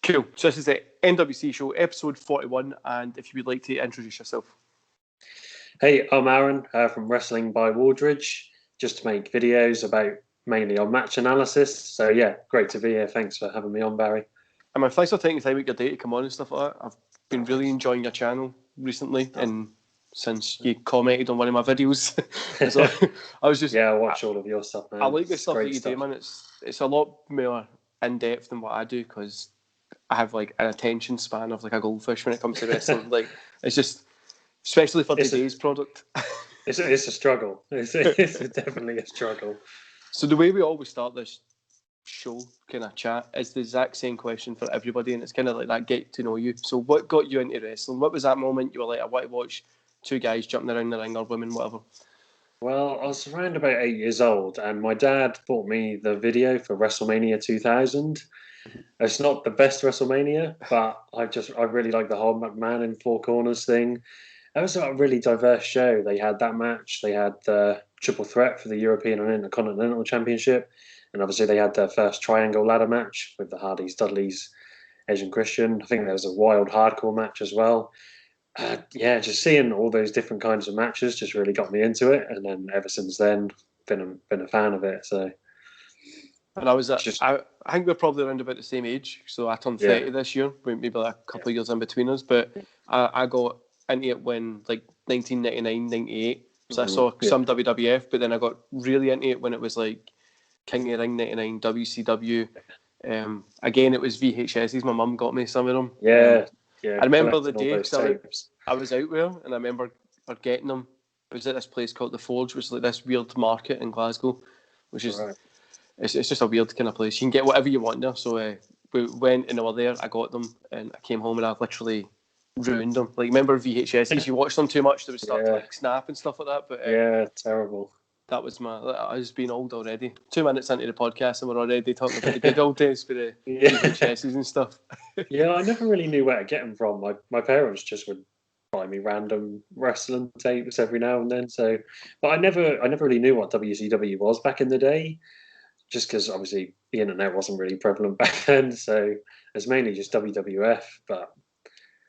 Cool. So this is the NWC Show, episode 41, and if you would like to introduce yourself. Hey, I'm Aaron from WrestlingByWooldridge, just to make videos about mainly on match analysis. So yeah, great to be here. Thanks for having me on, Barry. And thanks for taking the time out your day to come on and stuff like that. I've been really enjoying your channel recently, and since you commented on one of my videos. So I was just... Yeah, I watch all of your stuff, man. I like the stuff that you do, man. It's a lot more in-depth than what I do, because I have like an attention span of like a goldfish when it comes to wrestling. Like, it's just, especially for today's product. It's a struggle. It's definitely a struggle. So the way we always start this show kind of chat is the exact same question for everybody, and it's kind of like that get to know you. So what got you into wrestling? What was that moment you were like, I want to watch two guys jumping around the ring, or women, whatever? Well, I was around about 8 years old, and my dad bought me the video for WrestleMania 2000. It's not the best WrestleMania, but I really like the whole McMahon in Four Corners thing. It was a really diverse show. They had that match. They had the triple threat for the European and Intercontinental Championship. And obviously they had their first triangle ladder match with the Hardys, Dudleys, Edge and Christian. I think there was a wild hardcore match as well. Just seeing all those different kinds of matches just really got me into it. And then ever since then, been a fan of it. So... And I think we're probably around about the same age. So I turned 30 this year, maybe like a couple of years in between us. But I got into it when, like, 1999, 98. So I saw some WWF, but then I got really into it when it was like King of the Ring 99, WCW. Again, it was VHSs. My mum got me some of them. Yeah. I remember the day, because I was out there, and I remember getting them. It was at this place called The Forge, which is like this weird market in Glasgow, which is... Right. It's just a weird kind of place. You can get whatever you want there. So we went and we were there. I got them, and I came home and I literally ruined them. Like, remember VHSs? You watched them too much, they would start to like snap and stuff like that. But terrible. That was I was being old already. 2 minutes into the podcast and we're already talking about the good old days for the VHSs and stuff. Yeah, I never really knew where to get them from. My parents just would buy me random wrestling tapes every now and then. So, but I never really knew what WCW was back in the day. Just because obviously the internet wasn't really prevalent back then, so it's mainly just WWF. But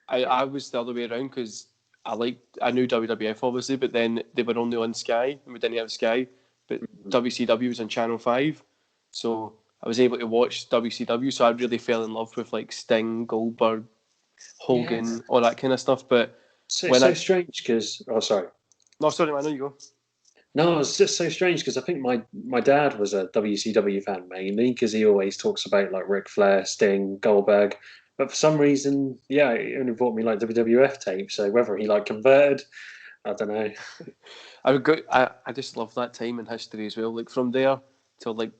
I was the other way around, because I knew WWF obviously, but then they were only on Sky and we didn't have Sky. But WCW was on Channel 5, so I was able to watch WCW. So I really fell in love with like Sting, Goldberg, Hogan, all that kind of stuff. But strange because sorry, man, I know you go. No, it's just so strange because I think my dad was a WCW fan mainly because he always talks about like Ric Flair, Sting, Goldberg. But for some reason, he only bought me like WWF tapes. So whether he like converted, I don't know. I just love that time in history as well. Like from there till like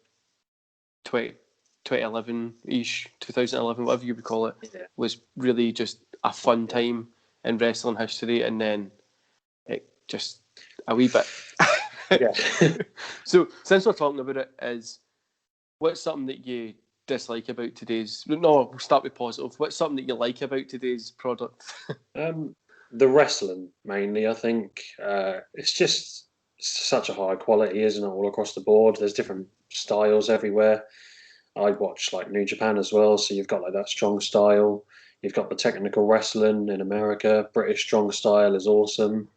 2011-ish, 2011, whatever you would call it, was really just a fun time in wrestling history. And then it just a wee bit... So since we're talking about it, what's something that you dislike about today's... No, we'll start with positive. What's something that you like about today's product? The wrestling, mainly, I think. It's just such a high quality, isn't it, all across the board? There's different styles everywhere. I watch like New Japan as well, so you've got like that strong style. You've got the technical wrestling in America. British strong style is awesome.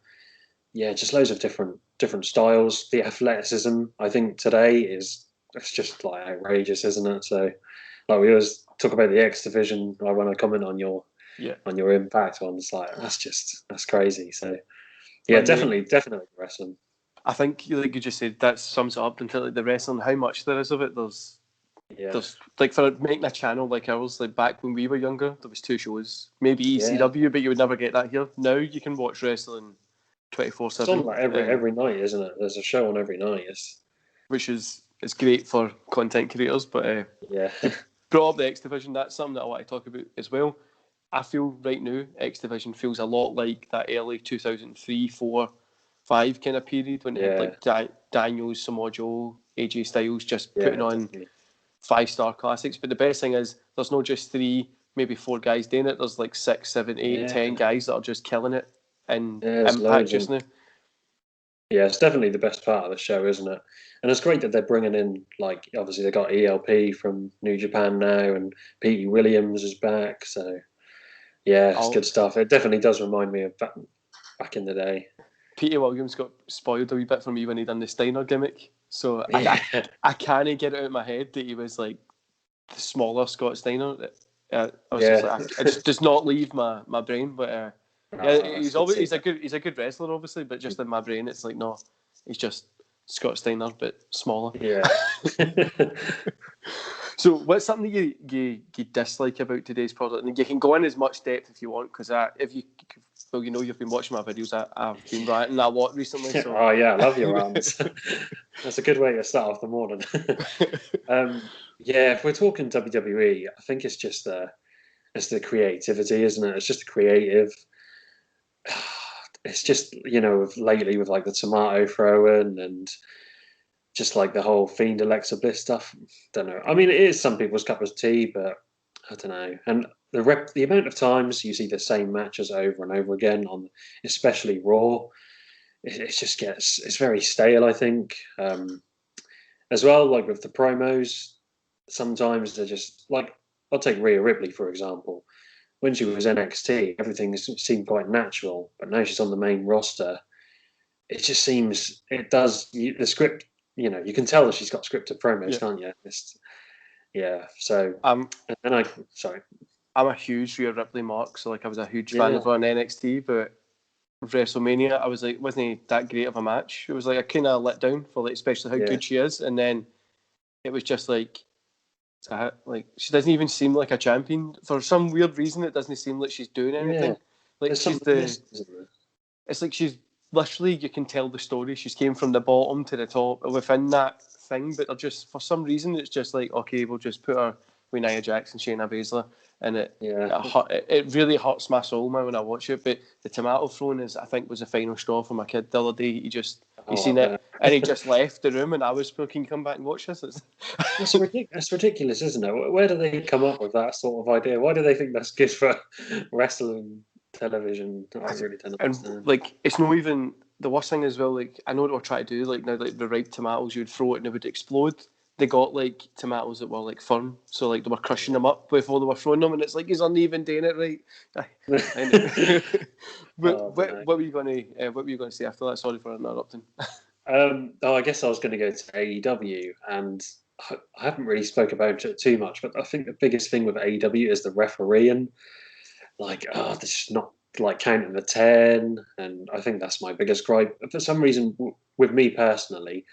Yeah, just loads of different styles. The athleticism, I think today it's just like outrageous, isn't it? So, like we always talk about the X division. I want to comment on your Impact one. It's like that's crazy. So, yeah, definitely wrestling. I think, like you just said, that sums it up into like the wrestling. How much there is of it. There's like for making a channel like ours. Like back when we were younger, there was 2 shows, maybe ECW, but you would never get that here. Now you can watch wrestling 24/7. It's on like every night, isn't it? There's a show on every night. Which is great for content creators. But brought up the X Division. That's something that I want to talk about as well. I feel right now X Division feels a lot like that early 2003, 4, 5 kind of period when it had like Daniels, Samoa Joe, AJ Styles just putting on 5-star classics. But the best thing is there's not just 3, maybe 4 guys doing it. There's like 6, 7, 8, 10 guys that are just killing it. And Impact just now. Yeah, it's definitely the best part of the show, isn't it? And it's great that they're bringing in, like, obviously they got ELP from New Japan now, and Petey Williams is back. So yeah, it's I'll, good stuff. It definitely does remind me of back in the day. Peter Williams got spoiled a wee bit for me when he done the Steiner gimmick. So Yeah, I can't get it out of my head that he was like the smaller Scott Steiner. I was just yeah. like, it just does not leave my brain. But yeah, That's good to see. he's a good wrestler, obviously. But just in my brain, it's like no, he's just Scott Steiner but smaller. Yeah. So, what's something you dislike about today's product? And you can go in as much depth if you want, because if you, well, you know, you've been watching my videos. I've been ranting a lot recently. So. Oh yeah, I love your rants. That's a good way to start off the morning. Yeah, if we're talking WWE, I think it's just the creativity, isn't it? It's just the creative. It's just, lately with like the tomato throwing and just like the whole Fiend Alexa Bliss stuff. Don't know. I mean, it is some people's cup of tea, but I don't know. And the amount of times you see the same matches over and over again on, especially Raw, it just it's very stale. I think as well, like with the promos, sometimes they're just like, I'll take Rhea Ripley for example. When she was NXT, everything seemed quite natural, but now she's on the main roster. It just seems the script. You can tell that she's got scripted promos, Yeah. can't you? Yeah. So sorry. I'm a huge Rhea Ripley mark, so like I was a huge fan of her on NXT, but WrestleMania, I was like, wasn't that great of a match? It was like I kind of let down for like, especially how good she is, and then it was just like she doesn't even seem like a champion for some weird reason. It doesn't seem like she's doing anything. Yeah. Like There's she's something missing, isn't there? It's like she's literally, you can tell the story. She's came from the bottom to the top within that thing, but they're just, for some reason, it's just like, okay, we'll just put her with Nia Jax and Shayna Baszler, and it really hurts my soul, man, when I watch it. But the tomato throwing I think, was the final straw for my kid the other day. He seen it and he just left the room, and I was fucking come back and watch this. It's ridiculous, isn't it? Where do they come up with that sort of idea? Why do they think that's good for wrestling television? I really don't understand. And like, it's not even the worst thing as well. Like, I know what we're trying to do. Like now, like the ripe tomatoes, you'd throw it and it would explode. They got like tomatoes that were like firm, so like they were crushing them up before they were throwing them, and it's like he's uneven doing it right. What were you going to say after that? Sorry for interrupting. I guess I was going to go to AEW, and I haven't really spoke about it too much, but I think the biggest thing with AEW is the refereeing. Like, this is not like counting the 10, and I think that's my biggest gripe. For some reason, with me personally,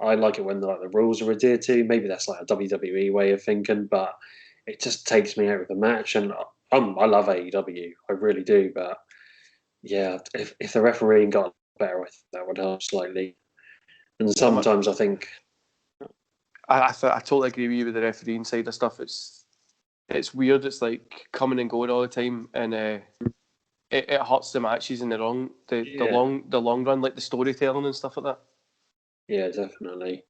I like it when the rules are adhered to. Maybe that's like a WWE way of thinking, but it just takes me out of the match. And I love AEW, I really do. But yeah, if the refereeing got better, I think that would help slightly. And sometimes I think I totally agree with you with the refereeing side of stuff. It's weird. It's like coming and going all the time, and it hurts the matches in the long run, like the storytelling and stuff like that. Yeah, definitely.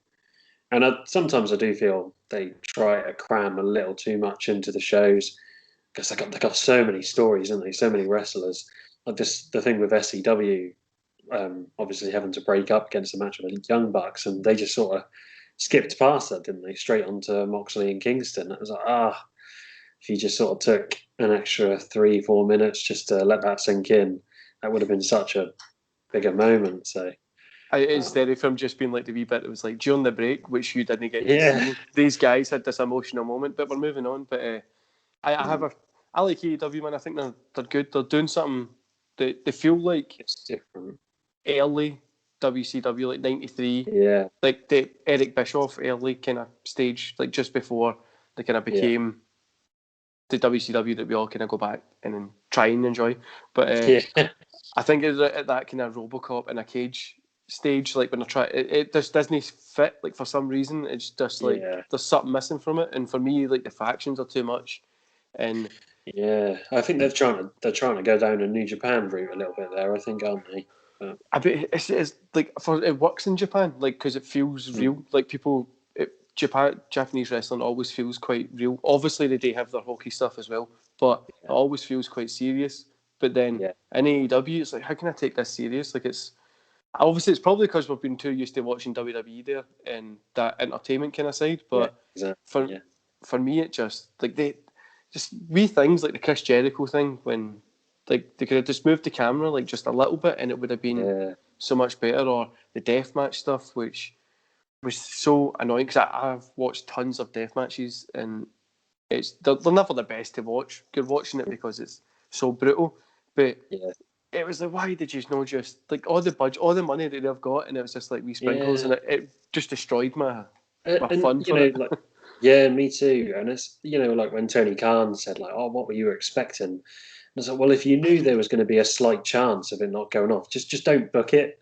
And sometimes I do feel they try to cram a little too much into the shows because they got so many stories, haven't they? So many wrestlers. Like the thing with SCW, obviously having to break up against a match with the Young Bucks, and they just sort of skipped past that, didn't they? Straight onto Moxley and Kingston. It was like, if you just sort of took an extra 3-4 minutes just to let that sink in, that would have been such a bigger moment. So. Instead of him just being like the wee bit that was like during the break, which you didn't get to see. These guys had this emotional moment, but we're moving on. But I like AEW, man. I think they're good. They're doing something. They feel like It's different. Early WCW, like '93. Yeah. Like the Eric Bischoff early kind of stage, like just before they kind of became the WCW that we all kind of go back and then try and enjoy. But I think at that kind of RoboCop in a cage stage, like when I try, it just doesn't fit. Like for some reason, it's just like there's something missing from it. And for me, like the factions are too much. And I think they're trying to go down a New Japan route a little bit there. I think, aren't they? I bet it's like it works in Japan, like because it feels real. Like people, Japanese wrestling always feels quite real. Obviously, they do have their hokey stuff as well, but it always feels quite serious. But then in AEW, it's like, how can I take this serious? Like it's Obviously, it's probably because we've been too used to watching WWE there and that entertainment kind of side. But exactly, for me, it just just wee things like the Chris Jericho thing when they could have just moved the camera like just a little bit and it would have been so much better. Or the deathmatch stuff, which was so annoying because I've watched tons of death matches and they're never the best to watch. You're watching it because it's so brutal, but it was like, why did you not just like all the budget, all the money that they've got, and it was just like wee sprinkles, and it just destroyed my fun for it. Like, yeah, me too. And it's like when Tony Khan said like, "Oh, what were you expecting?" And I was like, "Well, if you knew there was going to be a slight chance of it not going off, just don't book it."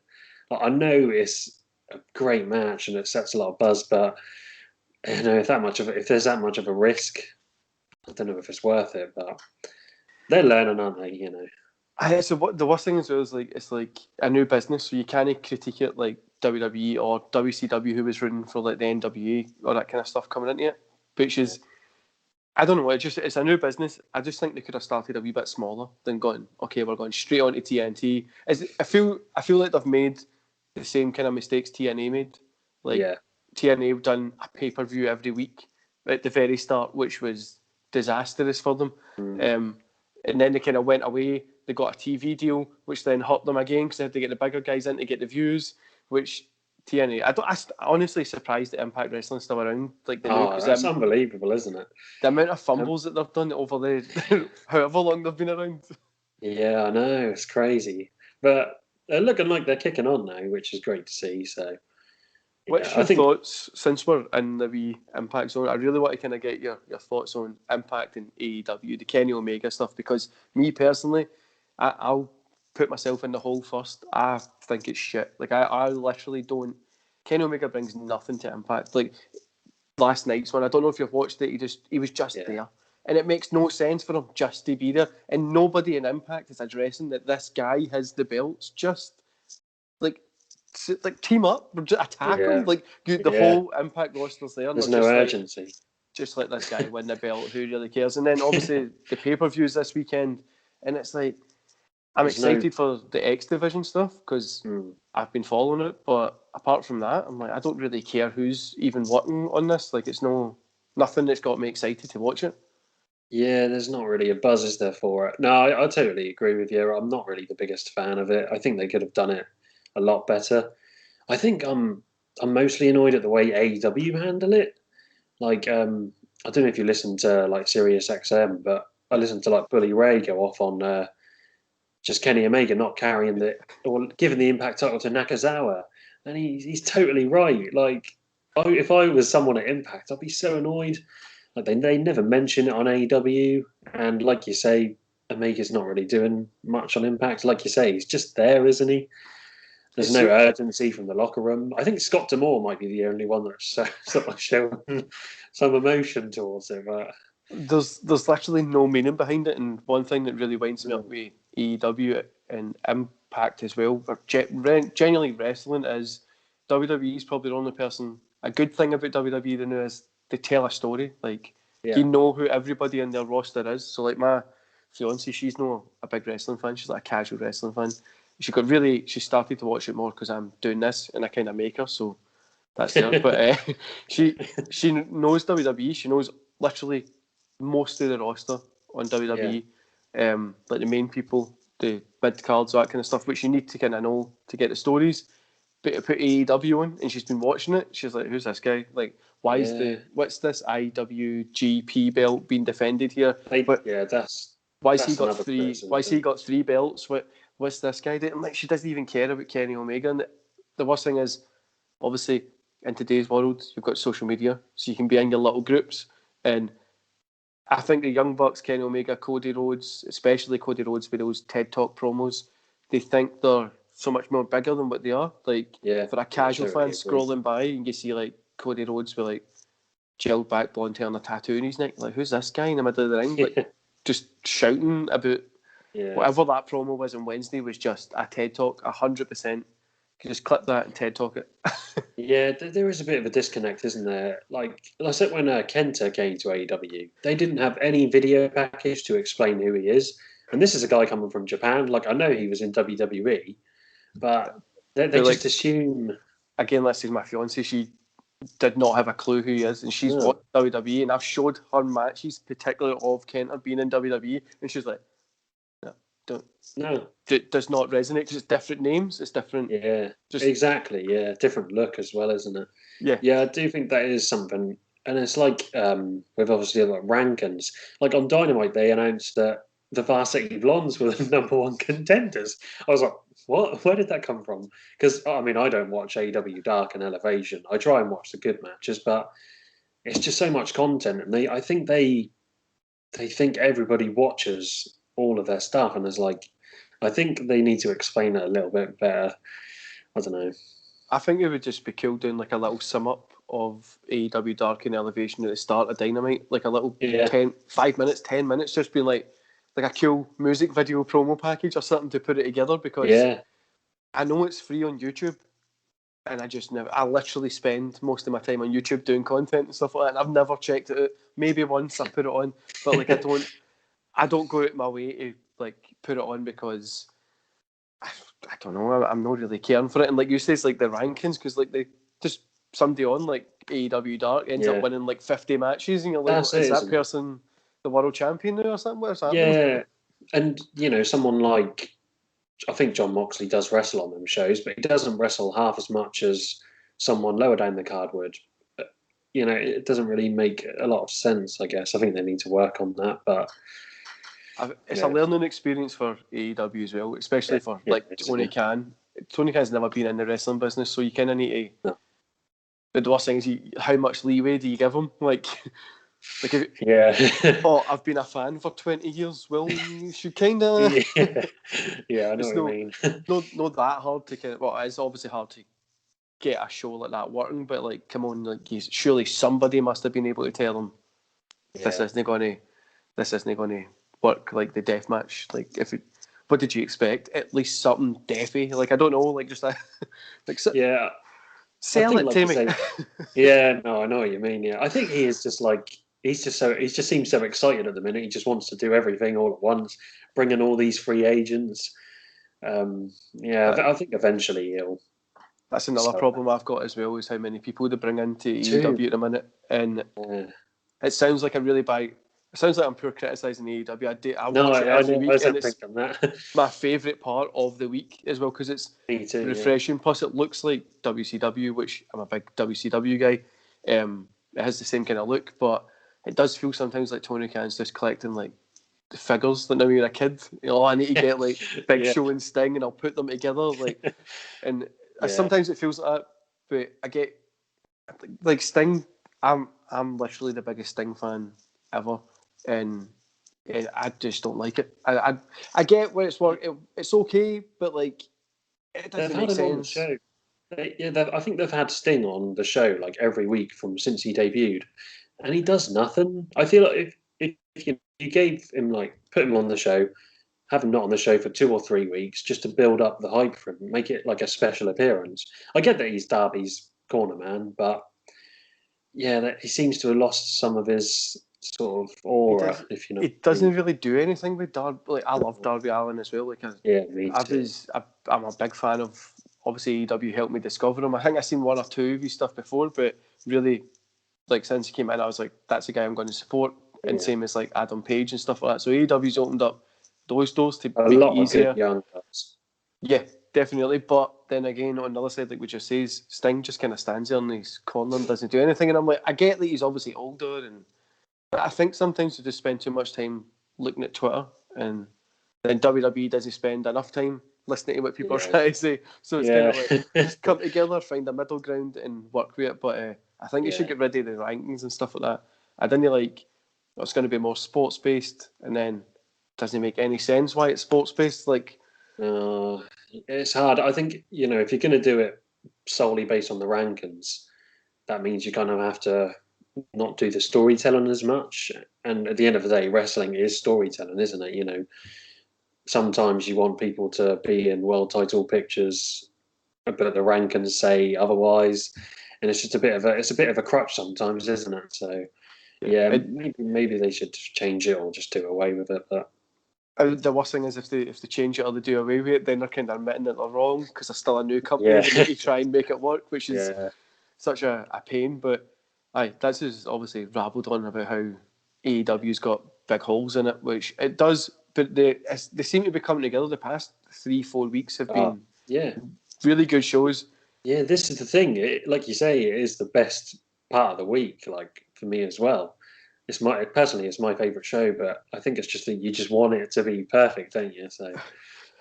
Like, I know it's a great match and it sets a lot of buzz, but if there's that much of a risk, I don't know if it's worth it. But they're learning, aren't they? So what the worst thing is, it's like a new business, so you can't critique it like WWE or WCW, who was rooting for like the NWA or that kind of stuff coming into it, which is, I don't know, it's a new business. I just think they could have started a wee bit smaller than going, okay, we're going straight on to TNT. I feel like they've made the same kind of mistakes TNA made. Like TNA done a pay-per-view every week at the very start, which was disastrous for them. And then they kind of went away. They got a TV deal, which then hurt them again because they had to get the bigger guys in to get the views, which TNA. I'm honestly surprised that Impact Wrestling's still around. Like that's unbelievable, isn't it? The amount of fumbles that they've done over the however long they've been around. Yeah, I know, it's crazy. But they're looking like they're kicking on now, which is great to see. So, what's your thoughts, since we're in the wee Impact zone? I really want to kind of get your thoughts on Impact and AEW, the Kenny Omega stuff, because me personally, I'll put myself in the hole first. I think it's shit. Like, I literally don't. Kenny Omega brings nothing to Impact. Like, last night's one, I don't know if you've watched it, he was just there. And it makes no sense for him just to be there. And nobody in Impact is addressing that this guy has the belts. Just, like team up, just attack him. Like, the whole Impact roster's there. There's no urgency. Just let this guy win the belt. Who really cares? And then, obviously, the pay-per-views this weekend. And it's like, I'm excited for the X Division stuff because I've been following it. But apart from that, I'm like, I don't really care who's even working on this. Like, it's nothing that's got me excited to watch it. Yeah, there's not really a buzz, is there, for it? No, I totally agree with you. I'm not really the biggest fan of it. I think they could have done it a lot better. I think I'm mostly annoyed at the way AEW handle it. Like, I don't know if you listen to like Sirius XM, but I listened to like Bully Ray go off on just Kenny Omega not carrying or giving the Impact title to Nakazawa, and he's totally right. Like, if I was someone at Impact, I'd be so annoyed. Like, they never mention it on AEW, and like you say, Omega's not really doing much on Impact. Like you say, he's just there, isn't he? There's no urgency from the locker room. I think Scott D'Amore might be the only one that's sort of showing some emotion towards it. But there's literally no meaning behind it. And one thing that really winds me up with AEW and Impact as well, or genuinely wrestling, is WWE is probably the only person. A good thing about WWE they know is they tell a story. Like, you know who everybody in their roster is. So, like, my fiance, she's not a big wrestling fan. She's like a casual wrestling fan. She started to watch it more because I'm doing this and I kind of make her, so that's there. But she knows WWE. She knows literally most of the roster on WWE, like the main people, the mid cards, that kind of stuff, which you need to kind of know to get the stories. But to put AEW on, and she's been watching it, she's like, "Who's this guy? Like, what's this IWGP belt being defended here? Why's he got three? Why's he got 3 belts? What's this guy doing?" I'm like, she doesn't even care about Kenny Omega. And the worst thing is, obviously, in today's world, you've got social media, so you can be in your little groups. And I think the Young Bucks, Kenny Omega, Cody Rhodes, especially Cody Rhodes with those TED Talk promos, they think they're so much more bigger than what they are. Like, for a casual fan scrolling by, and you see like Cody Rhodes with like gelled back blonde hair and a tattoo in his neck, like, who's this guy in the middle of the ring? Like, just shouting about whatever that promo was on Wednesday was just a TED Talk, 100%. You can just clip that and TED Talk it. Yeah, there is a bit of a disconnect, isn't there? Like I said, when Kenta came to AEW, they didn't have any video package to explain who he is. And this is a guy coming from Japan. Like, I know he was in WWE, but They just assume. Again, this is my fiance. She did not have a clue who he is, and she's watched WWE, and I've showed her matches, particularly of Kenta being in WWE, and she's like, does not resonate because it's different names, it's different. Yeah, exactly. Yeah, different look as well, isn't it? Yeah, I do think that is something, and it's like with obviously like rankings. Like on Dynamite, they announced that the Varsity Blondes were the #1 contenders. I was like, what? Where did that come from? Because I mean, I don't watch AEW Dark and Elevation. I try and watch the good matches, but it's just so much content, and I think they think everybody watches all of their stuff, and there's like, I think they need to explain it a little bit better. I don't know. I think it would just be cool doing like a little sum up of AEW Dark and Elevation at the start of Dynamite, like a little 5 minutes, 10 minutes, just being like a cool music video promo package or something to put it together, because I know it's free on YouTube, and I literally spend most of my time on YouTube doing content and stuff like that, and I've never checked it out. Maybe once I put it on, but like I don't go out my way to like put it on because I don't know, I'm not really caring for it. And like you say, it's like the rankings, because like they just somebody on like AEW Dark ends up winning like 50 matches, and you're like, is that person the world champion now or something? What's happening? Yeah, and you know, someone like, I think John Moxley does wrestle on them shows, but he doesn't wrestle half as much as someone lower down the card would. But, you know, it doesn't really make a lot of sense, I guess. I think they need to work on that, but it's a learning experience for AEW as well, especially for like Tony Khan. Tony Khan's never been in the wrestling business, so you kind of need to. No. But the worst thing is, how much leeway do you give him? Like I've been a fan for 20 years. Well, you should kind of. Yeah, I know what you mean. Not that hard to kind of. Well, it's obviously hard to get a show like that working, but like, come on, like, surely somebody must have been able to tell him this isn't going to work, like the death match. Like, what did you expect? At least something deathy. Like, I don't know, like just like sell it to me. Yeah, no, I know what you mean. Yeah, I think he is just like he just seems so excited at the minute. He just wants to do everything all at once, bringing all these free agents. I think eventually he'll. That's another problem I've got as well, is how many people they bring into AEW at the minute, and it sounds like It sounds like I'm pure criticising AEW. I watch it every week, and it's my favourite part of the week as well, because it's refreshing. Plus, it looks like WCW, which I'm a big WCW guy. It has the same kind of look, but it does feel sometimes like Tony Khan's just collecting like the figures. Like, now you're a kid, I need to get like Big Show and Sting, and I'll put them together. Like, and sometimes it feels like that, but I get like Sting. I'm literally the biggest Sting fan ever. And I just don't like it. I get where it's it's okay, but like it doesn't make sense. On the show. I think they've had Sting on the show like every week since he debuted, and he does nothing. I feel like if you gave him put him on the show, have him not on the show for 2 or 3 weeks just to build up the hype for him, make it like a special appearance. I get that he's Darby's corner man, but that he seems to have lost some of his sort of aura, if you know. He doesn't really do anything with Darby. Like, I love Darby Allin as well. Like, me too. I'm a big fan of. Obviously, AEW helped me discover him. I think I've seen 1 or 2 of his stuff before, but really, like, since he came in, I was like, that's a guy I'm going to support. And same as like Adam Page and stuff like that. So AEW's opened up those doors to make it easier. Of young guys. Yeah, definitely. But then again, on the other side, like we just says, Sting just kind of stands there in his corner and doesn't do anything. And I'm like, I get that he's obviously older, but I think sometimes we just spend too much time looking at Twitter, and then WWE doesn't spend enough time listening to what people are trying to say. So it's kind of like, just come together, find a middle ground and work with it. But I think you should get rid of the rankings and stuff like that. I didn't like it's going to be more sports based, and then it doesn't make any sense why it's sports based. Like, it's hard. I think, if you're going to do it solely based on the rankings, that means you kind of have to not do the storytelling as much. And at the end of the day, wrestling is storytelling, isn't it? Sometimes you want people to be in world title pictures, but the rankings say otherwise, and it's just a bit of a crutch sometimes, isn't it? So maybe they should change it or just do away with it. But The worst thing is if they change it or they do away with it, then they're kind of admitting that they're wrong because they're still a new company and they need to try and make it work, which is such a pain. But that's just obviously rabbled on about how AEW's got big holes in it, which it does. But they seem to be coming together. The past 3-4 weeks have been really good shows. Yeah, this is the thing. Like you say, it is the best part of the week. Like for me as well. It's my favourite show, but I think it's just that you just want it to be perfect, don't you? So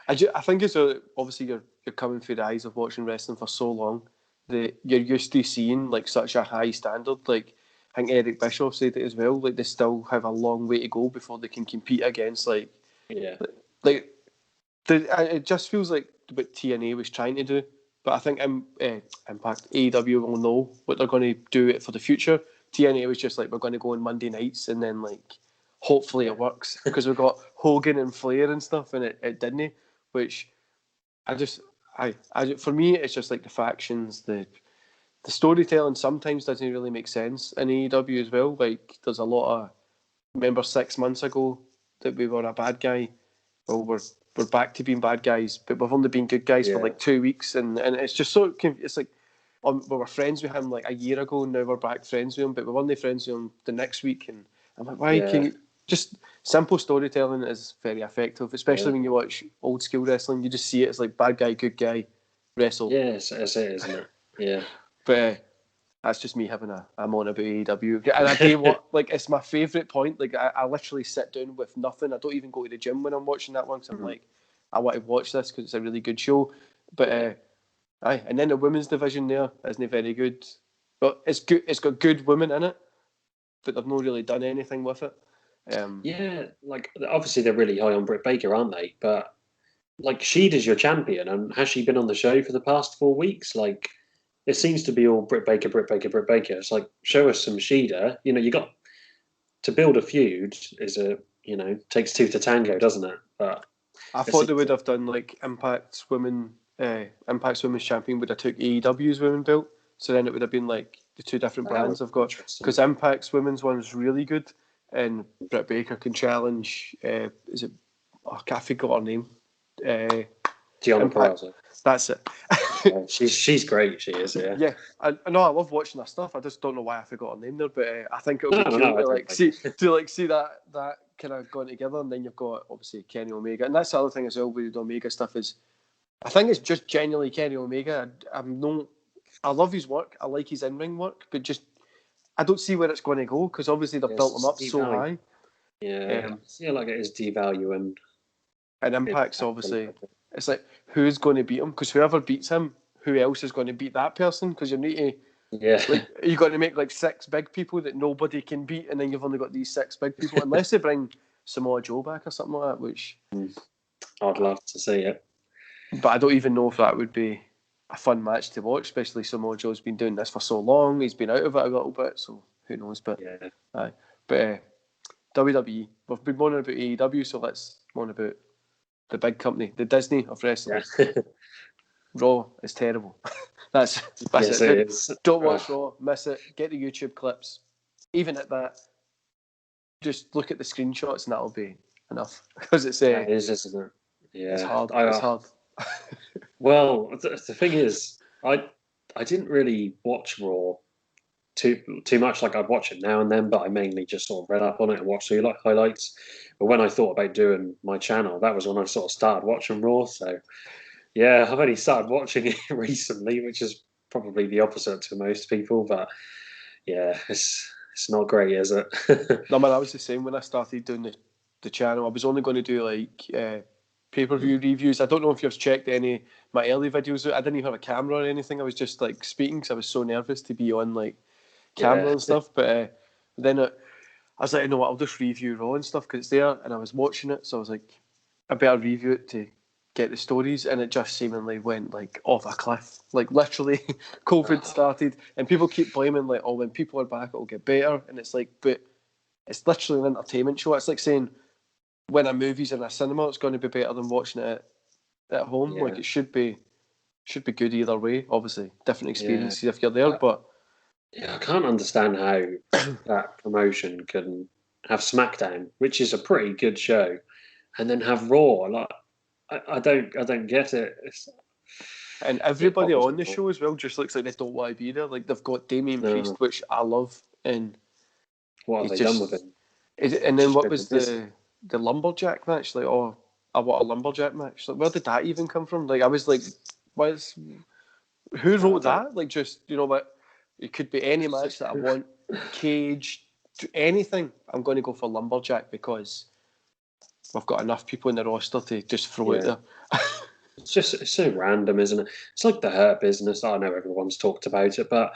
I think it's obviously you're coming through the eyes of watching wrestling for so long that you're used to seeing like such a high standard. Like I think Eric Bischoff said it as well. Like they still have a long way to go before they can compete against it just feels like what TNA was trying to do. But I think Impact AEW will know what they're going to do it for the future. TNA was just like, we're going to go on Monday nights and then like hopefully it works because we've got Hogan and Flair and stuff, and it didn't. Which for me it's just like the factions, the storytelling sometimes doesn't really make sense in AEW as well. Like there's a lot of, remember 6 months ago that we were a bad guy. Well, we're back to being bad guys, but we've only been good guys for like 2 weeks, and it's just so it's like we were friends with him like a year ago, and now we're back friends with him, but we're only friends with him the next week, and I'm like, why can you just simple storytelling is very effective, especially when you watch old school wrestling. You just see it as like bad guy, good guy, wrestle. Yes, that's it, isn't it? Yeah. But that's just me having a moan about AEW. And I tell you what, like it's my favourite point. Like I literally sit down with nothing. I don't even go to the gym when I'm watching that one. So I'm like, I want to watch this because it's a really good show. But and then the women's division there isn't very good. But it's good. It's got good women in it, but they've not really done anything with it. Like obviously they're really high on Britt Baker, aren't they? But like Sheeda's your champion, and has she been on the show for the past 4 weeks? Like it seems to be all Britt Baker, Britt Baker, Britt Baker. It's like, show us some Sheeda. You got to build a feud takes two to tango, doesn't it? But I thought they would have done like Impact's Women's Champion would have took AEW's women belt. So then it would have been like the two different brands I've got. Because Impact's women's one is really good, and Britt Baker can challenge. I forgot her name. Gianna Peraza. That's it. She's great. She is. Yeah. Yeah. I love watching her stuff. I just don't know why I forgot her name there, but I think it would be cool to see that kind of going together. And then you've got obviously Kenny Omega, and that's the other thing as well with the Omega stuff is, I think it's just genuinely Kenny Omega. I love his work. I like his in-ring work, but just I don't see where it's going to go because obviously they've built him up so high. Yeah, like it is devaluing. And Impact's obviously, it's like, who's going to beat him? Because whoever beats him, who else is going to beat that person? Because you need to, you're going to make like 6 big people that nobody can beat, and then you've only got these 6 big people, unless they bring Samoa Joe back or something like that, which I'd love to see it. But I don't even know if that would be a fun match to watch, especially Samoa Joe's been doing this for so long. He's been out of it a little bit, so who knows? But WWE, we've been moaning about AEW, so let's moan about the big company, the Disney of wrestling. Yeah. Raw is terrible. That's it. It is. Don't watch Raw, miss it. Get the YouTube clips. Even at that, just look at the screenshots and that'll be enough. Because it's it is, isn't it? Yeah, it's hard. It's hard. Well, the thing is, I didn't really watch Raw too much. Like I'd watch it now and then, but I mainly just sort of read up on it and watched the highlights. But when I thought about doing my channel, that was when I sort of started watching Raw. So yeah, I've only started watching it recently, which is probably the opposite to most people. But yeah, it's not great, is it? No, man, I was the same when I started doing the channel. I was only going to do like pay-per-view reviews. I don't know if you've checked any of my early videos. I didn't even have a camera or anything. I was just like speaking because I was so nervous to be on like camera and stuff. But then I was like, you know what, I'll just review Raw and stuff because it's there. And I was watching it, so I was like, I better review it to get the stories. And it just seemingly went like off a cliff. Like literally, COVID started, and people keep blaming like, oh, when people are back, it'll get better. And it's like, but it's literally an entertainment show. It's like saying, when a movie's in a cinema, it's going to be better than watching it at home. Yeah. Like it should be good either way. Obviously, different experiences if you're there. But I can't understand how that promotion can have SmackDown, which is a pretty good show, and then have Raw. Like, I don't get it. And everybody on the show as well just looks like they don't want to be there. Like they've got Damien Priest, which I love, and what have they done with him? And then what was the lumberjack match? Like, oh, I want a lumberjack match. Like, where did that even come from? Like, I was like, who wrote that? Like, just, you know what? It could be any match that I want, cage, anything. I'm going to go for lumberjack because we've got enough people in the roster to just throw it there. It's so random, isn't it? It's like the Hurt Business. I know everyone's talked about it, but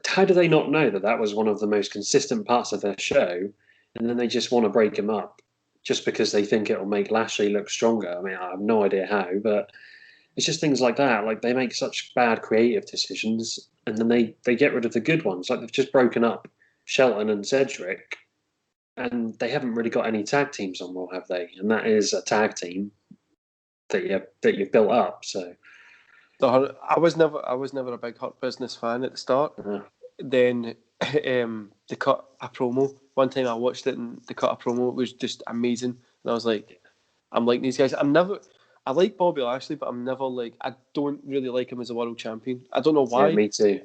how do they not know that was one of the most consistent parts of their show, and then they just want to break him up just because they think it'll make Lashley look stronger? I mean, I have no idea how, but it's just things like that. Like, they make such bad creative decisions, and then they get rid of the good ones. Like, they've just broken up Shelton and Cedric, and they haven't really got any tag teams on Raw, have they? And that is a tag team that you've built up. So I was never a big Hurt Business fan at the start. Then they cut a promo. One time I watched it and they cut a promo. It was just amazing, and I was like, I'm like these guys. I like Bobby Lashley, but I'm never like, I don't really like him as a world champion. I don't know why. Yeah, me too.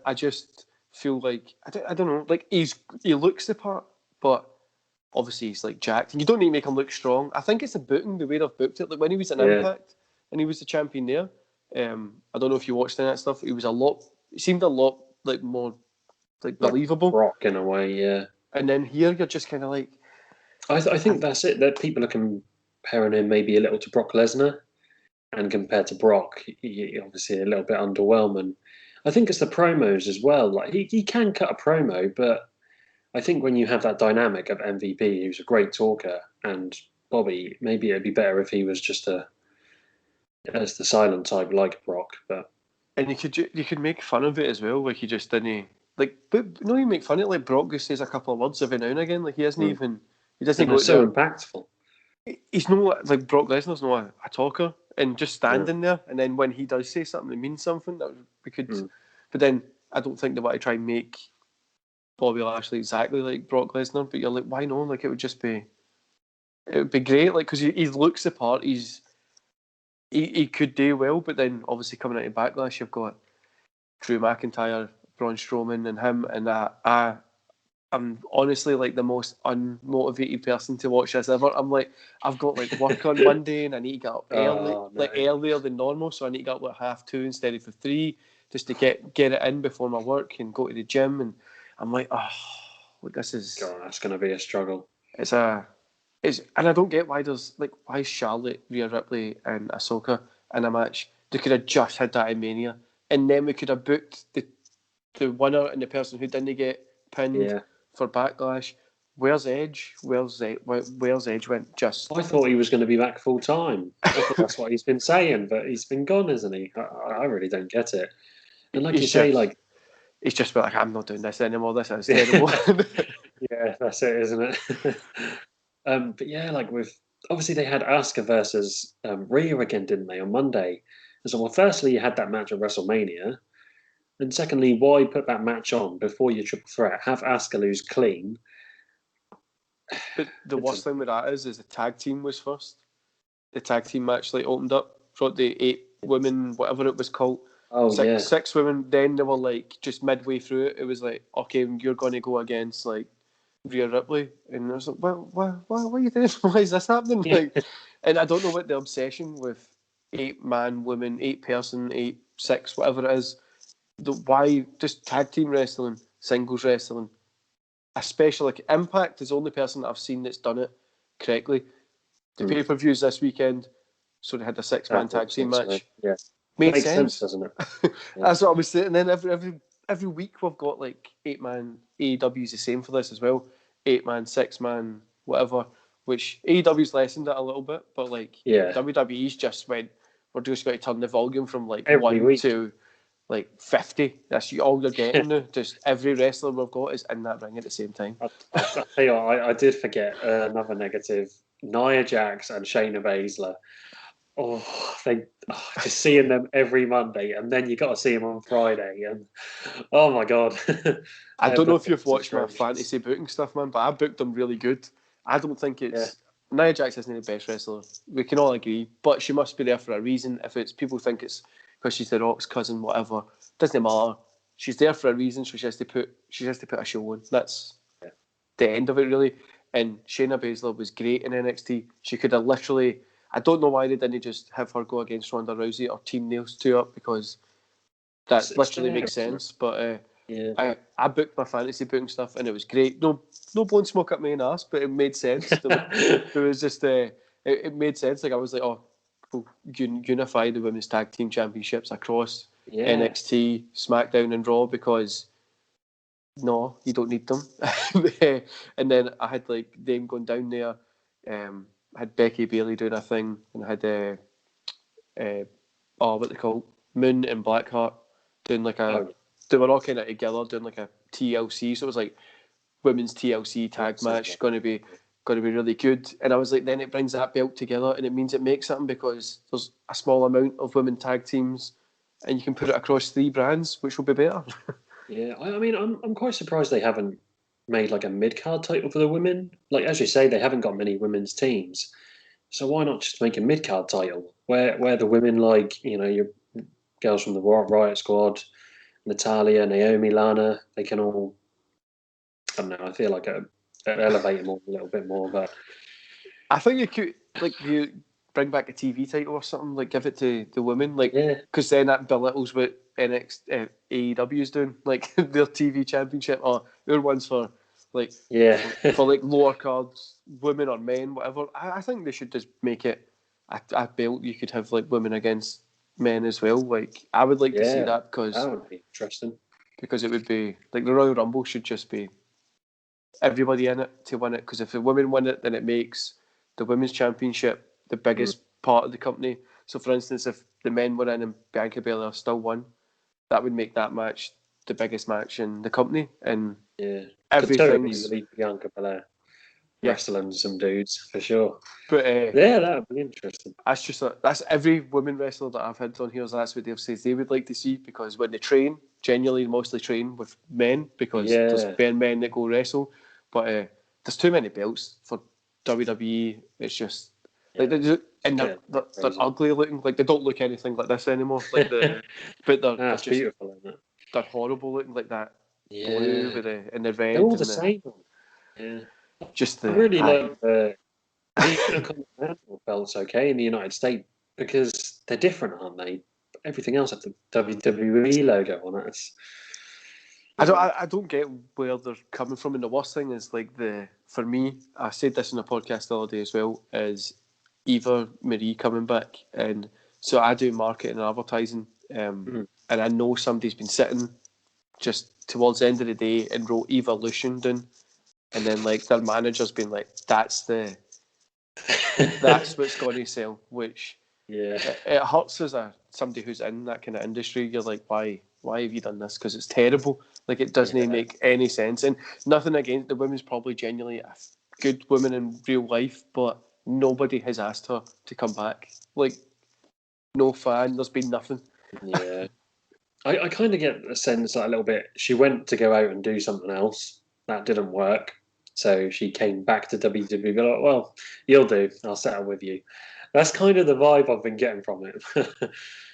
I just feel like I don't know. Like he looks the part, but obviously he's like jacked. And you don't need to make him look strong. I think it's the booking, the way they've booked it. Like when he was in Impact and he was the champion there. I don't know if you watched any of that stuff. It seemed a lot like more like believable. Brock in a way, yeah. And then here you're just kind of like, I think that's it. That people are comparing him maybe a little to Brock Lesnar, and compared to Brock, he obviously a little bit underwhelming. I think it's the promos as well. Like he can cut a promo, but I think when you have that dynamic of MVP, who's a great talker, and Bobby, maybe it'd be better if he was just as the silent type like Brock. And you could make fun of it as well. Like he just didn't you make fun of it. Like Brock just says a couple of words every now and again. Like he doesn't even. He doesn't go. So impactful. He's not like Brock Lesnar's not a talker, and just standing there. And then when he does say something that means something, that we could. But then I don't think they want to try and make Bobby Lashley exactly like Brock Lesnar. But you're like, why not? Like it would be great. Like because he looks the part. He could do well, but then obviously coming out of Backlash, you've got Drew McIntyre, Braun Strowman, and him, and I'm honestly like the most unmotivated person to watch this ever. I'm like, I've got like work on Monday, and I need to get up early, like earlier than normal, so I need to get up like 2:30 instead of 3, just to get it in before my work and go to the gym. And I'm like, this is. God, that's going to be a struggle. And I don't get why why Charlotte, Rhea Ripley, and Ahsoka in a match. They could have just had that in Mania, and then we could have booked the winner and the person who didn't get pinned for Backlash. Where's Edge? Where's Edge went? Just I thought he was going to be back full time. I thought that's what he's been saying, but he's been gone, isn't he? I really don't get it. And like you say, like he's just been like, I'm not doing this anymore. This is terrible. Yeah, that's it, isn't it? But yeah, like obviously they had Asuka versus Rhea again, didn't they, on Monday? And so, well, firstly, you had that match at WrestleMania. And secondly, why put that match on before your triple threat? Have Asuka lose clean. But the worst thing with that is the tag team was first. The tag team match opened up for the 8 women, whatever it was called. Six women. Then they were like just midway through it. It was like, okay, you're going to go against like Rhea Ripley, and I was like, what are you doing? Why is this happening? Like, and I don't know what the obsession with 8-man women, 8-person, 8-6, whatever it is. Why just tag team wrestling, singles wrestling, especially like Impact is the only person that I've seen that's done it correctly. The pay-per-views this weekend, so they had a 6-man tag team match. Yeah, makes sense, doesn't it? That's what I was saying. And then every week we've got like 8-man. AEW's the same for this as well. 8-man, 6-man, whatever. Which AEW's lessened it a little bit, but like WWE's just went, we're just going to turn the volume from like every 1 week to like 50. That's all you're getting now. Just every wrestler we've got is in that ring at the same time. I'll tell you what, I did forget another negative. Nia Jax and Shayna Baszler. Just seeing them every Monday, and then you got to see them on Friday, and oh my god! I don't know if you've watched my fantasy booking stuff, man, but I booked them really good. I don't think it's Nia Jax isn't the best wrestler. We can all agree, but she must be there for a reason. If it's people think it's because she's The Rock's cousin, whatever, doesn't matter. She's there for a reason, so she has to put a show on. That's the end of it, really. And Shayna Baszler was great in NXT. She could have literally. I don't know why they didn't just have her go against Ronda Rousey or team Nails 2 up, because that literally makes sense. But I booked my fantasy booking stuff and it was great. No blowing smoke up my own ass, but it made sense. There was just it made sense. Like I was like, oh, we'll unify the women's tag team championships across NXT, SmackDown, and Raw, because no, you don't need them. And then I had like them going down there. I had Becky Bailey doing a thing, and I had what they call Moon and Blackheart doing like they were all kind of together doing like a TLC. So it was like women's TLC tag match, going to be really good. And I was like, then it brings that belt together, and it means it makes something, because there's a small amount of women tag teams, and you can put it across 3 brands, which will be better. Yeah, I mean, I'm quite surprised they haven't made like a mid-card title for the women. Like, as you say, they haven't got many women's teams, so why not just make a mid-card title where the women, like, you know, your girls from the Riot Squad, Natalia, Naomi, Lana, they can all, I don't know, I feel like it elevate them all a little bit more. But I think you could, like, you bring back a TV title or something, like give it to the women, like, because then that belittles what AEW is doing, like their TV championship, or their ones for like for like lower cards, women or men, whatever. I think they should just make it a belt you could have, like women against men as well. Like I would like to see that, because that would be interesting. Because it would be like the Royal Rumble should just be everybody in it to win it, because if the women win it, then it makes the women's championship the biggest part of the company. So, for instance, if the men were in and Bianca Belair still won, that would make that match the biggest match in the company. And everything's totally Bianca Belair wrestling some dudes for sure. But that would be interesting. That's every women wrestler that I've had on here. That's what they've said they would like to see, because when they train, genuinely mostly train with men, because there's men that go wrestle. But there's too many belts for WWE. It's just like they're ugly looking. Like they don't look anything like this anymore. Like but they're just beautiful, isn't it? They're horrible looking, like that blue with the red. They're all the same. Yeah, just I really like the Intercontinental belts. Okay, in the United States, because they're different, aren't they? Everything else has the WWE logo on it. I don't get where they're coming from, and the worst thing is, like, for me, I said this in a podcast the other day as well, is Eva Marie coming back, and so I do marketing and advertising, and I know somebody's been sitting just towards the end of the day and wrote Evolution down, and then like their manager's been like, that's what's going to sell, which it hurts as somebody who's in that kind of industry. You're like, why have you done this? Because it's terrible. Like, it doesn't make any sense. And nothing against the women's probably genuinely a good woman in real life, but nobody has asked her to come back. Like, no fan. There's been nothing. Yeah. I kind of get a sense that a little bit. She went to go out and do something else. That didn't work. So she came back to WWE. Like, well, you'll do. I'll settle with you. That's kind of the vibe I've been getting from it.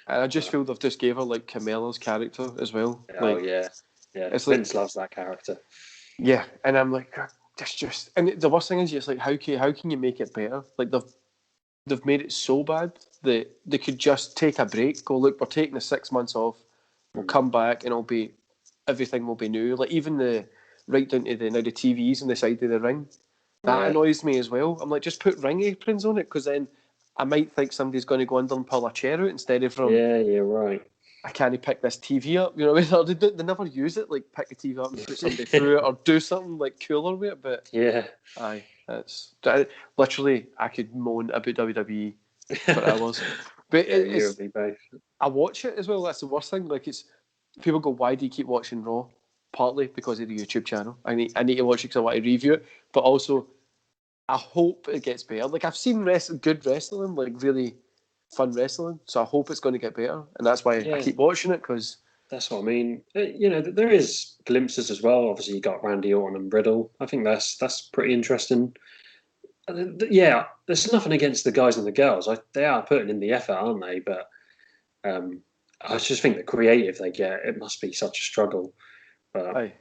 And I just feel they've just gave her like Camilla's character as well. Oh yeah. Vince loves that character. Yeah, and I'm like, just. And the worst thing is, it's like, how can you make it better? Like they've made it so bad that they could just take a break. Go, look, we're taking the 6 months off. We'll come back and everything will be new. Like even right down to the TVs on the side of the ring. That annoys me as well. I'm like, just put ring aprons on it, because then I might think somebody's going to go under and pull a chair out instead of from. Yeah, you're right. I can't pick this TV up. You know what I mean? They never use it. Like, pick the TV up and put somebody through it, or do something like cooler with it. But literally, I could moan about WWE for hours. But I watch it as well. That's the worst thing. Like, it's people go, why do you keep watching Raw? Partly because of the YouTube channel. I need to watch it because I want to review it. But also, I hope it gets better. Like, I've seen good wrestling, like really fun wrestling. So I hope it's going to get better, and that's why I keep watching it. Because that's what I mean. You know, there is glimpses as well. Obviously, you got Randy Orton and Riddle. I think that's pretty interesting. Yeah, there's nothing against the guys and the girls. They are putting in the effort, aren't they? But I just think the creative they get, it must be such a struggle. But Aye.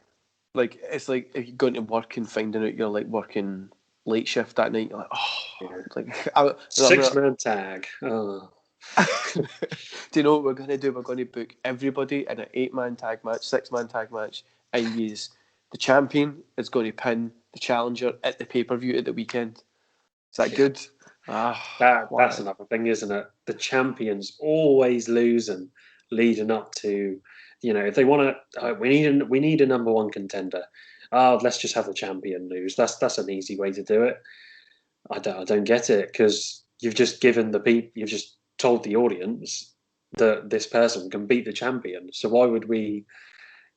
Like, it's like if you're going to work and finding out you're like working late shift that night, you're like, oh, yeah. like, 6-man tag. Oh. do you know what we're going to do? We're going to book everybody in an 8-man tag match, 6-man tag match, and use the champion is going to pin the challenger at the pay-per-view at the weekend. Is that good? That's another thing, isn't it? The champions always losing leading up to, if they want to, we need a number one contender. Oh, let's just have the champion lose. That's an easy way to do it. I don't get it, because you've just given you've just told the audience that this person can beat the champion. So why would you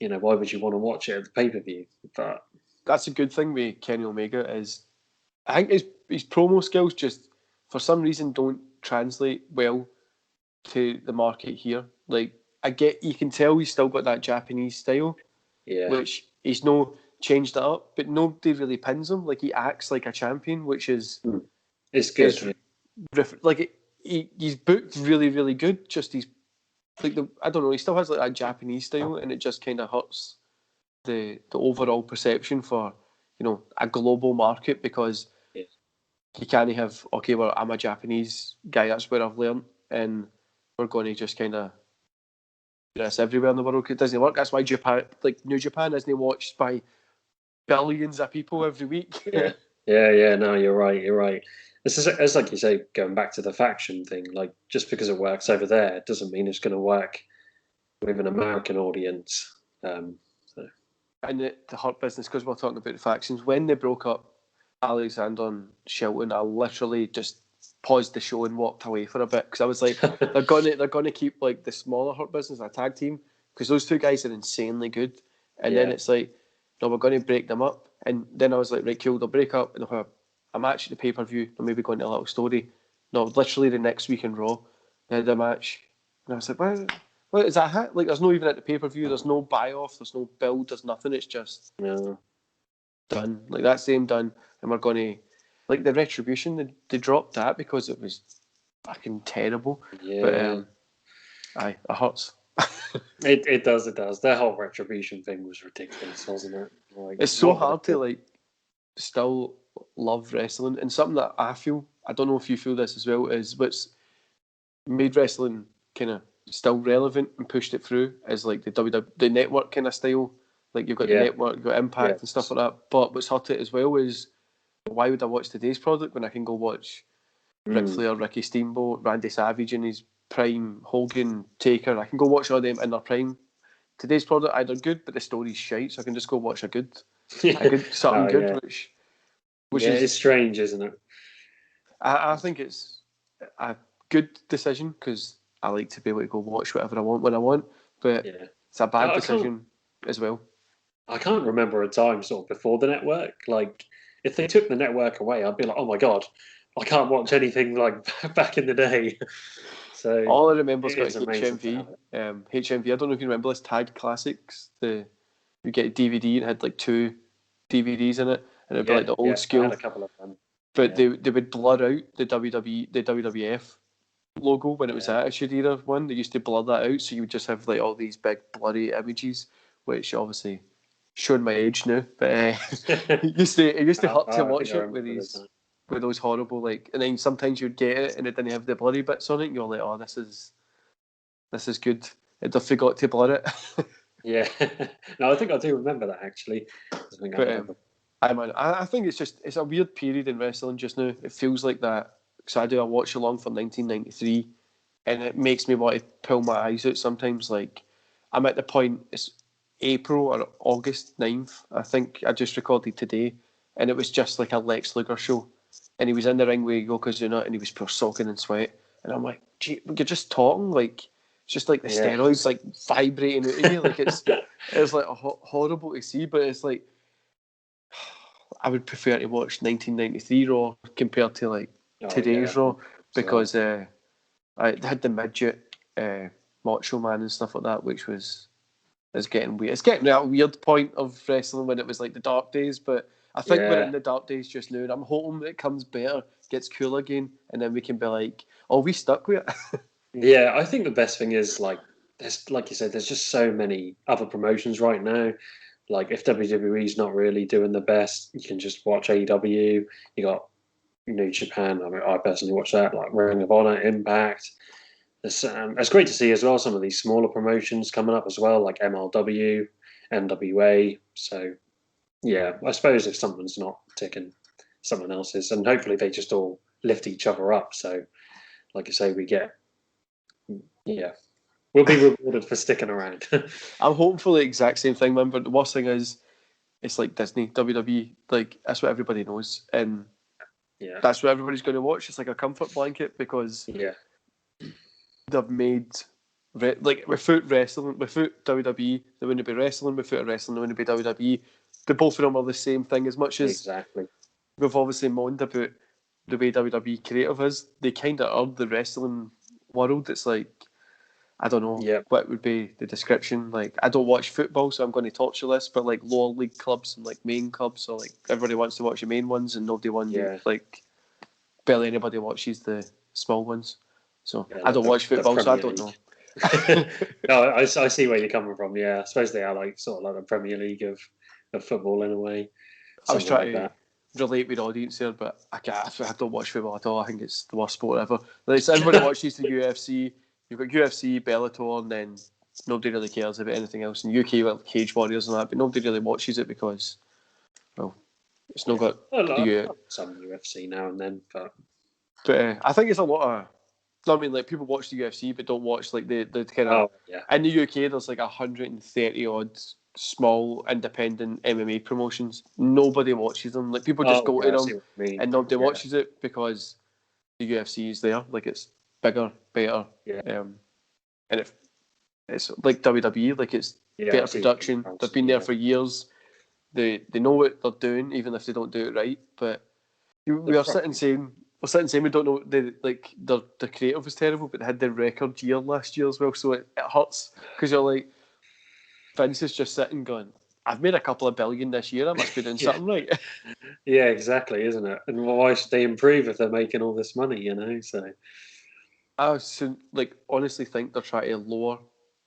want to watch it at the pay-per-view? But that's a good thing with Kenny Omega is, I think his promo skills just for some reason don't translate well to the market here. Like, you can tell he's still got that Japanese style, yeah, which he's no changed it up, but nobody really pins him. Like, he acts like a champion, which is it's good. like he's booked really, really good. Just he's like I don't know. He still has like a Japanese style, and it just kind of hurts the overall perception for a global market, because you can't have, okay, well, I'm a Japanese guy, that's where I've learned, and we're going to just kind of do this everywhere in the world. It doesn't work. That's why Japan, like New Japan, isn't watched by billions of people every week. Yeah. No, you're right. It's like you say, going back to the faction thing. Like, just because it works over there doesn't mean it's going to work with an American audience. And the Hurt Business, because we're talking about the factions, when they broke up Alexander and Shelton, I literally just paused the show and walked away for a bit, because I was like, they're gonna keep like the smaller Hurt Business a tag team, because those two guys are insanely good, and then it's like, no, we're going to break them up, and then I was like, right, cool, they'll break up and they'll have a match at the pay per view, they'll maybe go into a little story. No, literally the next week in Raw, they had a match, and I was like, what is that hit? Like, there's no even at the pay per view. There's no buy off. There's no build. There's nothing. It's just done. Like, that's them done, and we're gonna like the Retribution. They dropped that because it was fucking terrible. Yeah, but it hurts. it does. Their whole Retribution thing was ridiculous, wasn't it? Like, it's so hard to like still love wrestling, and something that I feel, I don't know if you feel this as well, is what's made wrestling kind of still relevant and pushed it through is like the network kind of style. Like, you've got the network, you've got Impact and stuff like that. But what's hurt it as well is, why would I watch today's product when I can go watch Ric Flair, Ricky Steamboat, Randy Savage in his prime, Hogan, Taker? I can go watch all them in their prime. Today's product either good, but the story's shite, so I can just go watch something good, which is it's strange, isn't it? I think it's a good decision, because I like to be able to go watch whatever I want when I want, but it's a bad decision as well. I can't remember a time sort of before the network. Like, if they took the network away, I'd be like, oh my God, I can't watch anything like back in the day. So all I remember is HMV. HMV, I don't know if you remember this, Tag Classics. You get a DVD and it had like 2 DVDs in it, and it'd be like the old school. I had a couple of them. But they would blur out the WWF logo when it was Attitude Era one. They used to blur that out, so you would just have like all these big blurry images, which obviously showing my age now. But it used to hurt to watch it with those horrible, like, and then sometimes you'd get it and it didn't have the blurry bits on it, and you're like, oh, this is good. They forgot to blur it. No, I think I do remember that, actually. I think it's a weird period in wrestling just now. It feels like that, because I do a watch along for 1993, and it makes me want to pull my eyes out sometimes. Like, I'm at the point, it's April or August 9th, I think I just recorded today, and it was just like a Lex Luger show, and he was in the ring with Yokozuna, and he was pure soaking in sweat, and I'm like, gee, you're just talking, like, it's just like the steroids like vibrating out of you, like it's like horrible to see, but it's like, I would prefer to watch 1993 Raw compared to like today's Raw, because I had the midget Macho Man and stuff like that, which is getting weird. It's getting to that weird point of wrestling when it was like the dark days, but I think we're in the dark days just now, and I'm hoping it comes better, gets cool again, and then we can be like, oh, we stuck with it. Yeah, I think the best thing is there's like you said, there's just so many other promotions right now. Like if WWE's not really doing the best, you can just watch AEW. You got New Japan. I mean, I personally watch that, like Ring of Honor, Impact. It's great to see as well some of these smaller promotions coming up as well, like MLW, NWA. So yeah, I suppose if something's not ticking, someone else is, and hopefully they just all lift each other up. So, like I say, we'll be rewarded for sticking around. I'm hoping for the exact same thing, man. But the worst thing is, it's like Disney, WWE. Like that's what everybody knows, and that's what everybody's going to watch. It's like a comfort blanket because they've made like without wrestling, without WWE, there wouldn't be wrestling. Without wrestling, there wouldn't be WWE. The both of them are the same thing. As much as we've obviously moaned about the way WWE creative is, they kind of are the wrestling world. It's like, I don't know what would be the description. Like, I don't watch football, so I'm going to torture this, but like lower league clubs and like main clubs, so like everybody wants to watch the main ones and nobody wants like barely anybody watches the small ones. So I don't watch football, so I don't know. No, I see where you're coming from. Yeah, I suppose they are like sort of like the Premier League of football in a way. I was trying to relate with the audience there, but I don't watch football at all. I think it's the worst sport ever. Like, so everybody watches the UFC. You've got UFC, Bellator, and then nobody really cares about anything else. In UK, well, Cage Warriors and that, but nobody really watches it because, well, it's not got some UFC now and then, but I think it's a lot of. I mean, like people watch the UFC, but don't watch like the kind of. In the UK, there's like 130 odd small independent MMA promotions. Nobody watches them. Like people just go to them, and nobody watches it because the UFC is there. Like it's bigger, better, and it's like WWE. Like it's better production. They've been there for years. They know what they're doing, even if they don't do it right. But we are sitting saying we don't know. Their creative was terrible, but they had their record year last year as well. So it hurts because you're like, Vince is just sitting going, I've made a couple of billion this year. I must be doing something right. Yeah, exactly, isn't it? And why should they improve if they're making all this money? You know, so I honestly think they're trying to lower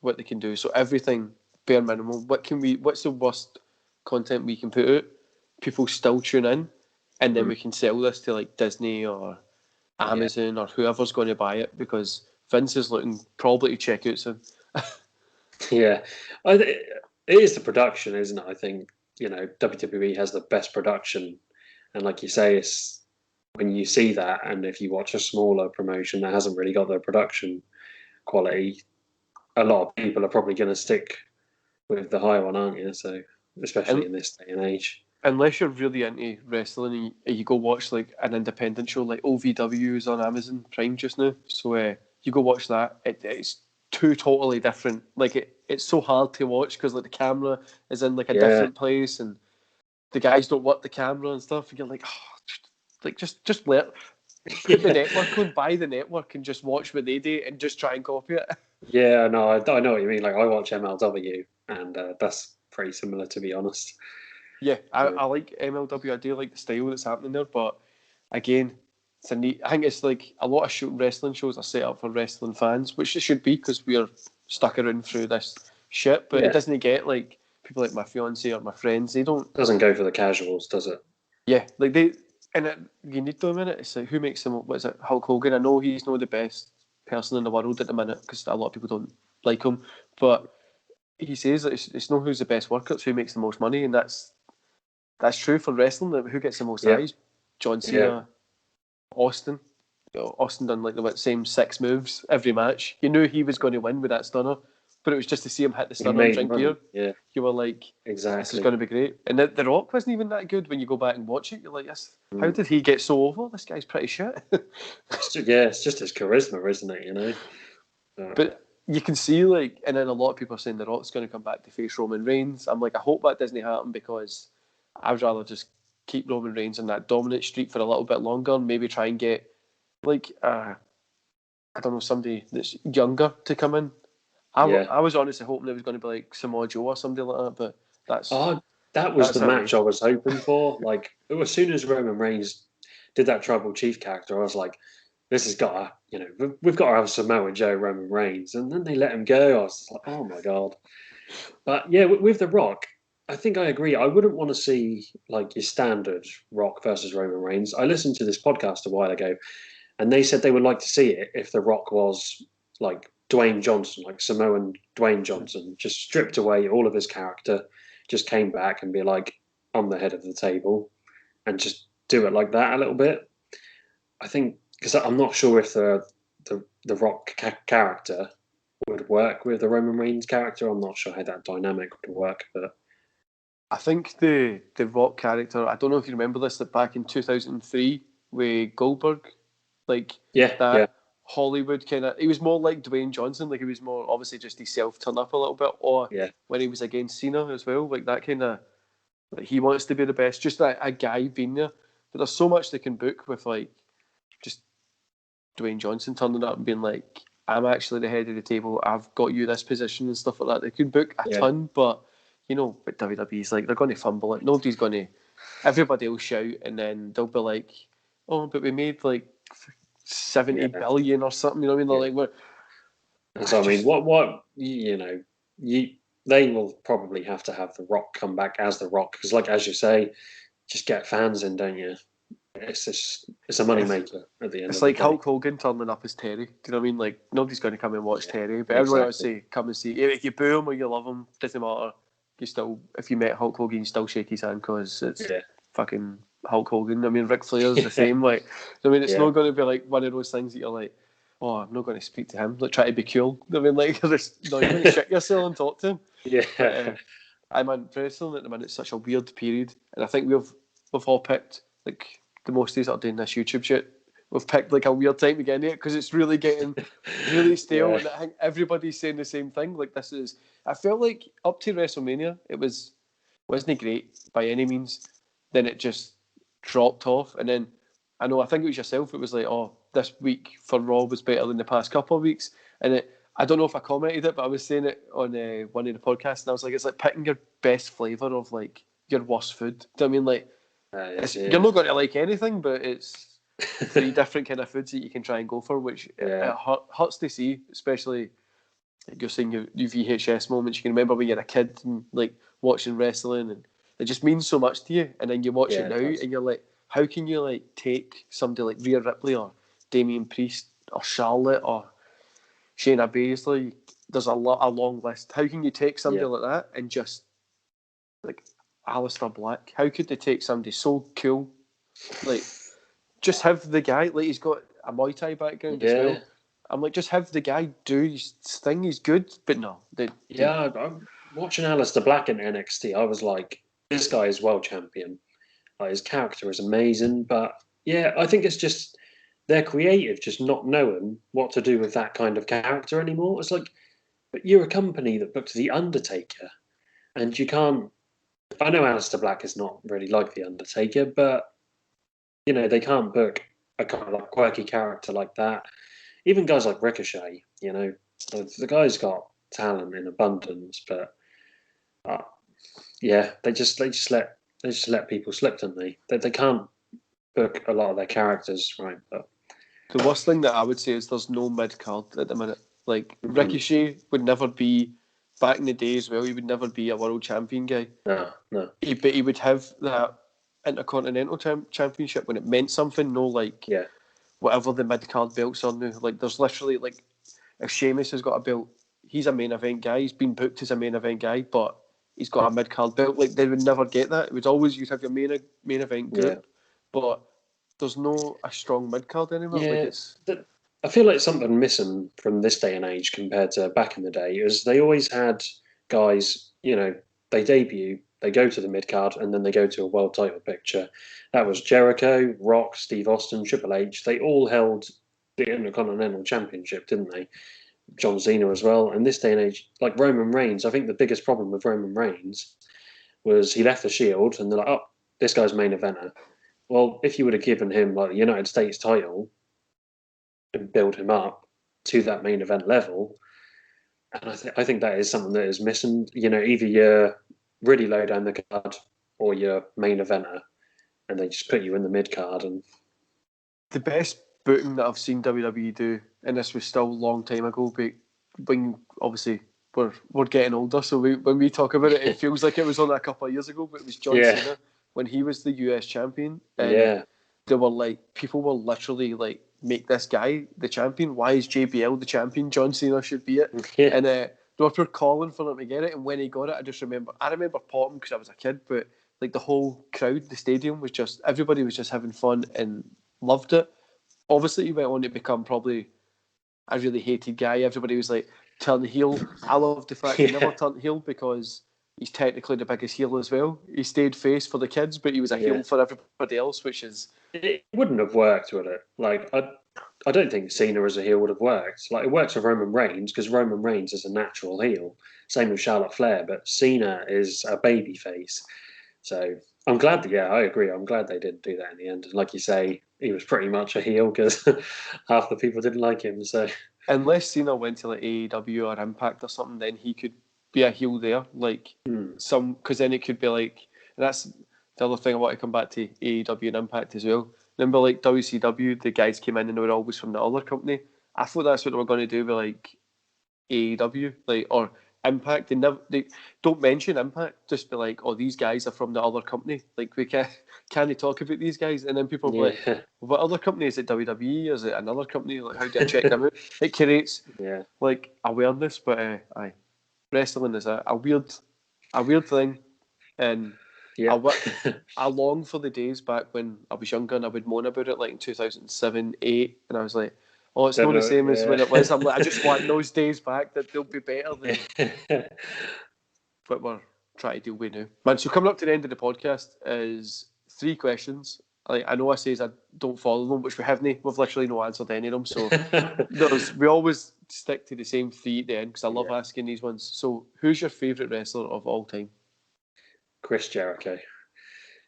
what they can do. So everything bare minimum. What's the worst content we can put out? People still tune in, and then we can sell this to like Disney or Amazon or whoever's going to buy it because Vince is looking probably to check out soon. Yeah, it is the production, isn't it? I think WWE has the best production, and like you say, it's when you see that, and if you watch a smaller promotion that hasn't really got their production quality, a lot of people are probably going to stick with the higher one, aren't you? So, especially in this day and age. Unless you're really into wrestling and you go watch like an independent show like OVW is on Amazon Prime just now, so you go watch that. It's two totally different. Like it's so hard to watch because like the camera is in like a different place and the guys don't work the camera and stuff. And you're like, just let put the network on, buy the network, and just watch what they do and just try and copy it. Yeah, no, I know what you mean. Like I watch MLW, and that's pretty similar, to be honest. Yeah, I like MLW. I do like the style that's happening there, but again, it's a neat. I think it's like a lot of wrestling shows are set up for wrestling fans, which it should be because we are stuck around through this shit. But it doesn't get like people like my fiance or my friends. They don't. Doesn't go for the casuals, does it? Yeah, like you need them in it. It's like who makes them? What is it? Hulk Hogan. I know he's not the best person in the world at the minute because a lot of people don't like him, but he says that it's not who's the best worker, it's who makes the most money, and that's true for wrestling. Who gets the most eyes? John Cena, Austin. Austin done like the same 6 moves every match. You knew he was going to win with that stunner, but it was just to see him hit the stunner and drink beer. Yeah, you were like, exactly, this is going to be great. And the Rock wasn't even that good when you go back and watch it. You're like, how did he get so over? This guy's pretty shit. It's just his charisma, isn't it? You know. But you can see and then a lot of people are saying the Rock's going to come back to face Roman Reigns. I'm like, I hope that doesn't happen because I would rather just keep Roman Reigns on that dominant streak for a little bit longer and maybe try and get I don't know, somebody that's younger to come in. I was honestly hoping it was going to be like Samoa Joe or somebody like that, but that's... that was the match I was hoping for. Like, as soon as Roman Reigns did that Tribal Chief character, I was like, this has got to, we've got to have Samoa Joe, Roman Reigns. And then they let him go. I was just like, oh my God. But yeah, with The Rock, I think I agree. I wouldn't want to see like your standard Rock versus Roman Reigns. I listened to this podcast a while ago, and they said they would like to see it if The Rock was like Dwayne Johnson, like Samoan Dwayne Johnson, just stripped away all of his character, just came back and be like, I'm the head of the table, and just do it like that a little bit. I think, because I'm not sure if the Rock character would work with the Roman Reigns character. I'm not sure how that dynamic would work, but I think the Rock character, I don't know if you remember this, that back in 2003 with Goldberg, like Hollywood kind of, he was more like Dwayne Johnson, like he was more obviously just himself turn up a little bit, or when he was against Cena as well, like that kind of, like he wants to be the best, just that a guy being there. But there's so much they can book with like just Dwayne Johnson turning up and being like, I'm actually the head of the table, I've got you this position and stuff like that. They could book a ton, but you know, but WWE's like, they're going to fumble it. Nobody's going to, everybody will shout, and then they'll be like, oh, but we made like 70 billion or something, you know what I mean? They're like, what? So I mean, what they will probably have to have The Rock come back as The Rock, because like, as you say, just get fans in, don't you? It's a money maker at the end. It's like Hulk Hogan turning up as Terry. Do you know what I mean? Like, nobody's going to come and watch Terry, but everyone would say, come and see. If you boo him or you love him, doesn't matter. You still, if you met Hulk Hogan, you still shake his hand because it's fucking Hulk Hogan. I mean, Ric Flair's the same. Like, I mean, it's not going to be like one of those things that you're like, oh, I'm not going to speak to him. Like, try to be cool. I mean, like, there's no, you're going to shit yourself and talk to him. Yeah. But, I'm in wrestling at the minute. It's such a weird period, and I think we've all picked, like, the most of these that are doing this YouTube shit, we've picked like a weird time to get into it because it's really getting really stale, and I think everybody's saying the same thing. Like, this is, I felt like up to WrestleMania, it wasn't great by any means. Then it just dropped off, and then I think it was yourself. It was like, oh, this week for Raw was better than the past couple of weeks, and I don't know if I commented it, but I was saying it on one of the podcasts, and I was like, it's like picking your best flavour of like your worst food. Do you know what I mean? Like, you're not going to like anything, but it's 3 different kind of foods that you can try and go for, which it hurts to see, especially like you're saying your VHS moments. You can remember when you're a kid and like watching wrestling, and it just means so much to you. And then you watch it now, and you're like, how can you like take somebody like Rhea Ripley or Damian Priest or Charlotte or Shayna Baszler? There's a long list. How can you take somebody like that and just like Aleister Black? How could they take somebody so cool? Like, just have the guy, like, he's got a Muay Thai background as well. I'm like, just have the guy do his thing. He's good, but no. I'm watching Aleister Black in NXT. I was like, this guy is world champion. Like, his character is amazing, but I think it's just they're creative, just not knowing what to do with that kind of character anymore. It's like, but you're a company that booked The Undertaker, and you can't. I know Aleister Black is not really like The Undertaker, but you know, they can't book a kind of like quirky character like that. Even guys like Ricochet, you know, the guy's got talent in abundance, but they just let people slip, don't they? They can't book a lot of their characters right. But the worst thing that I would say is there's no mid card at the minute. Like, Ricochet would never be, back in the day as well, he would never be a world champion guy. No. But he would have that Intercontinental Championship when it meant something. No, like, whatever the mid card belts are now. Like, there's literally, like, if Sheamus has got a belt, he's a main event guy. He's been booked as a main event guy, but he's got a mid card belt. Like, they would never get that. It was always you'd have your main event group, but there's no a strong mid card anymore. Yeah, like I feel like something missing from this day and age compared to back in the day is they always had guys, you know, they debut, they go to the mid card, and then they go to a world title picture. That was Jericho, Rock, Steve Austin, Triple H. They all held the Intercontinental Championship, didn't they? John Cena as well. And this day and age, like Roman Reigns, I think the biggest problem with Roman Reigns was he left the Shield, and they're like, oh, this guy's main eventer. Well, if you would have given him like the United States title and build him up to that main event level, and I think that is something that is missing. You know, either you're really low down the card or your main eventer, and they just put you in the mid card. And the best booking that I've seen WWE do, and this was still a long time ago, but when obviously we're getting older, so when we talk about it, it feels like it was only a couple of years ago, but it was John Cena when he was the US champion, and they were like, people were literally like, make this guy the champion. Why is JBL the champion? John Cena should be it. And they were calling for him to get it, and when he got it, I remember popping because I was a kid, but like the whole crowd, the stadium was just, everybody was just having fun and loved it. Obviously, he went on to become probably a really hated guy. Everybody was like, turn heel. I love the fact he never turned heel because he's technically the biggest heel as well. He stayed face for the kids, but he was a heel for everybody else, which is... It wouldn't have worked, would it? Like, I don't think Cena as a heel would have worked. Like, it works for Roman Reigns because Roman Reigns is a natural heel. Same with Charlotte Flair, but Cena is a baby face. So I'm glad that, I agree. I'm glad they didn't do that in the end. And like you say, he was pretty much a heel because half the people didn't like him. So unless Cena went to like AEW or Impact or something, then he could be a heel there. Like because then it could be like, and that's the other thing I want to come back to AEW and Impact as well. Remember, like WCW, the guys came in and they were always from the other company. I thought that's what they were going to do with like AEW, like or Impact. They don't mention Impact. Just be like, oh, these guys are from the other company. Like we can't talk about these guys, and then people are like, what other company is it? WWE? Is it another company? Like how do I check them out? It creates like awareness, but aye, wrestling is a weird thing, and I long for the days back when I was younger and I would moan about it, like in 2007, 2008, and I was like, oh, it's not the same as when it was. I'm like, I just want those days back, that they'll be better than what we're trying to deal with now. Man, so coming up to the end of the podcast is 3 questions. Like, I know I say I don't follow them, which we haven't. We've literally not answered any of them. So we always stick to the same 3 at the end because I love asking these ones. So who's your favourite wrestler of all time? Chris Jericho.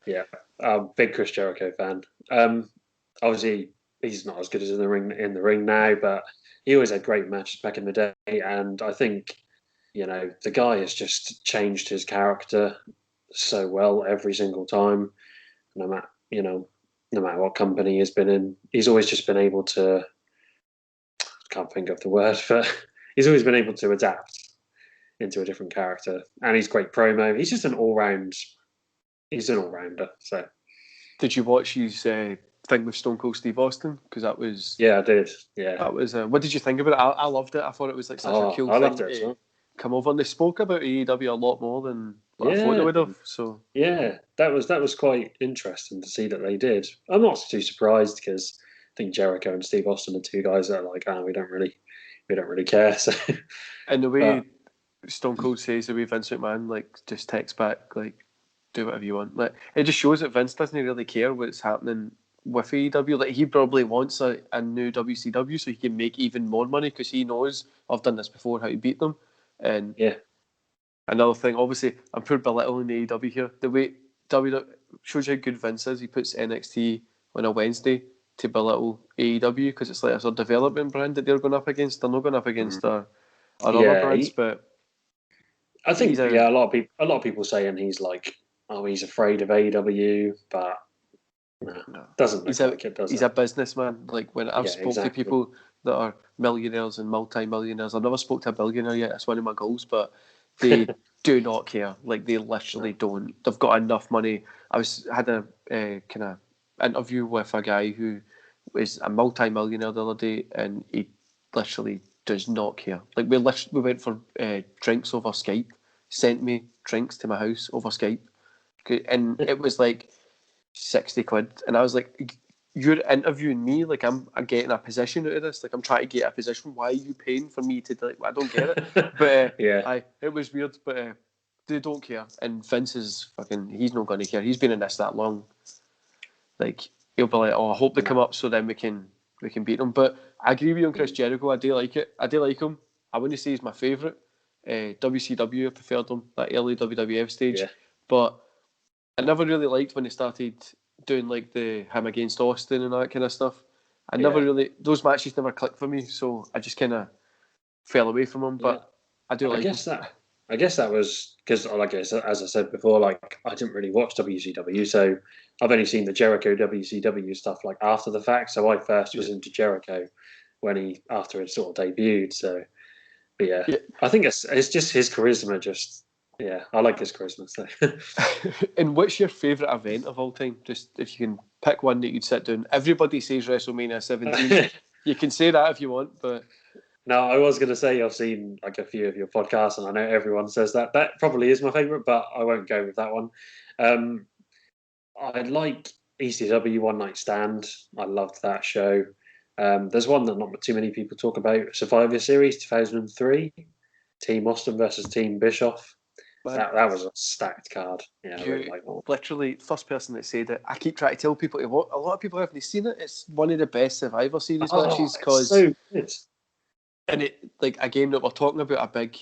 Yeah, I'm a big Chris Jericho fan. Obviously, he's not as good as in the ring now, but he always had great matches back in the day. And I think, the guy has just changed his character so well every single time. No matter what company he's been in, he's always just been able to. I can't think of the word, but he's always been able to adapt into a different character, and he's great promo. He's just an all-round. He's an all-rounder. So, did you watch his thing with Stone Cold Steve Austin? Because that was I did. Yeah, that was. What did you think about it? I loved it. I thought it was like such a cool thing. Loved it as well. Come over, and they spoke about AEW a lot more than I thought they would have. So that was quite interesting to see that they did. I'm not too surprised because I think Jericho and Steve Austin are 2 guys that are like, we don't really care. So, and the way Stone Cold says, the way Vince McMahon like just texts back like, do whatever you want. Like, it just shows that Vince doesn't really care what's happening with AEW. Like, he probably wants a new WCW so he can make even more money because he knows, I've done this before, how to beat them. And another thing, obviously, I'm pure belittling the AEW here. The way WWE shows you how good Vince is. He puts NXT on a Wednesday to belittle AEW because it's like a sort of development brand that they're going up against. They're not going up against our other brands, but I think a lot of people saying he's like, he's afraid of AEW, but no, doesn't look like it, does he's it? a businessman. Like when I've spoken to people that are millionaires and multi-millionaires, I've never spoke to a billionaire yet. That's one of my goals, but they do not care. Like they literally don't. They've got enough money. I had a kind of interview with a guy who was a multi-millionaire the other day, and he literally does not care. Like we went for drinks over Skype. Sent me drinks to my house over Skype, and it was like 60 quid, and I was like, you're interviewing me, like I'm getting a position out of this, like I'm trying to get a position, why are you paying for me to, like, I don't get it. But it was weird, but they don't care, and Vince is fucking, he's not going to care. He's been in this that long, like he'll be like, I hope they come up so then we can beat them. But I agree with you on Chris Jericho. I do like him. I wouldn't say he's my favourite. WCW, I preferred him, that early WWF stage, but I never really liked when he started doing like the him against Austin and that kind of stuff. Those matches never clicked for me, so I just kind of fell away from him. But I do like him. I guess that was because, like as I said before, like I didn't really watch WCW, so I've only seen the Jericho WCW stuff like after the fact. So I first was into Jericho after it sort of debuted. So, but yeah, I think it's just his charisma. Just I like his charisma. So. And what's your favourite event of all time? Just if you can pick one that you'd sit down. Everybody says WrestleMania 17. You can say that if you want, but. No, I was going to say I've seen like a few of your podcasts, and I know everyone says that. That probably is my favourite, but I won't go with that one. I like ECW One Night Stand. I loved that show. There's one that not too many people talk about: Survivor Series 2003, Team Austin versus Team Bischoff. That was a stacked card. Yeah, I really like that. Literally, first person that said it. I keep trying to tell people a lot of people haven't seen it. It's one of the best Survivor Series matches because so good. And it, like, again, that we're talking about a big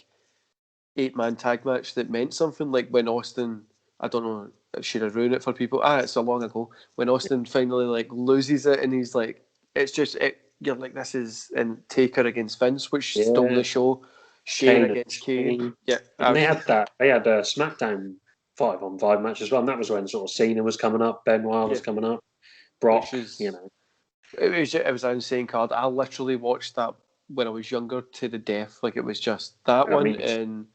8-man tag match that meant something. Like when Austin, I don't know, should I ruin it for people? It's so long ago. When Austin finally like loses it, and he's like, it's just you're like, this is and Taker against Vince, which stole the show. Shane against Kane. Yeah, and they had that. They had a SmackDown 5-on-5 match as well. And that was when sort of Cena was coming up, Benoit was coming up, Brock. It was an insane card. I literally watched that when I was younger to the death. Like it was just that one in